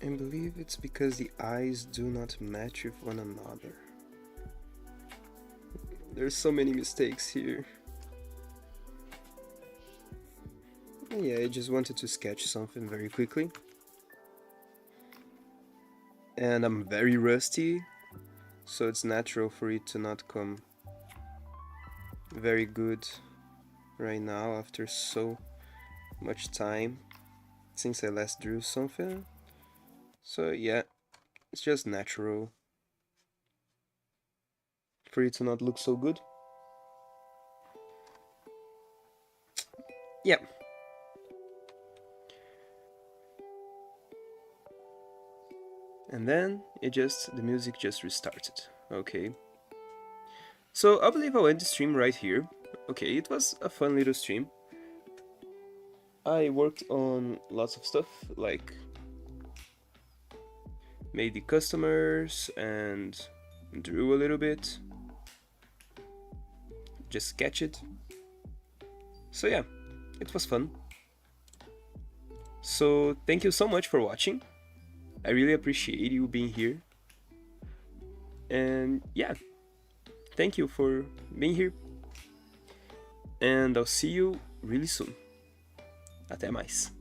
I believe it's because the eyes do not match with one another. There's so many mistakes here. Yeah, I just wanted to sketch something very quickly. And I'm very rusty, so it's natural for it to not come very good right now after so much time since I last drew something. So yeah, it's just natural for it to not look so good. Yeah. And then the music just restarted. Okay. So I believe I'll end the stream right here. Okay, it was a fun little stream. I worked on lots of stuff, like made the customers and drew a little bit. Just sketch it. So yeah, it was fun. So thank you so much for watching. I really appreciate you being here. And yeah, thank you for being here. And I'll see you really soon. Até mais.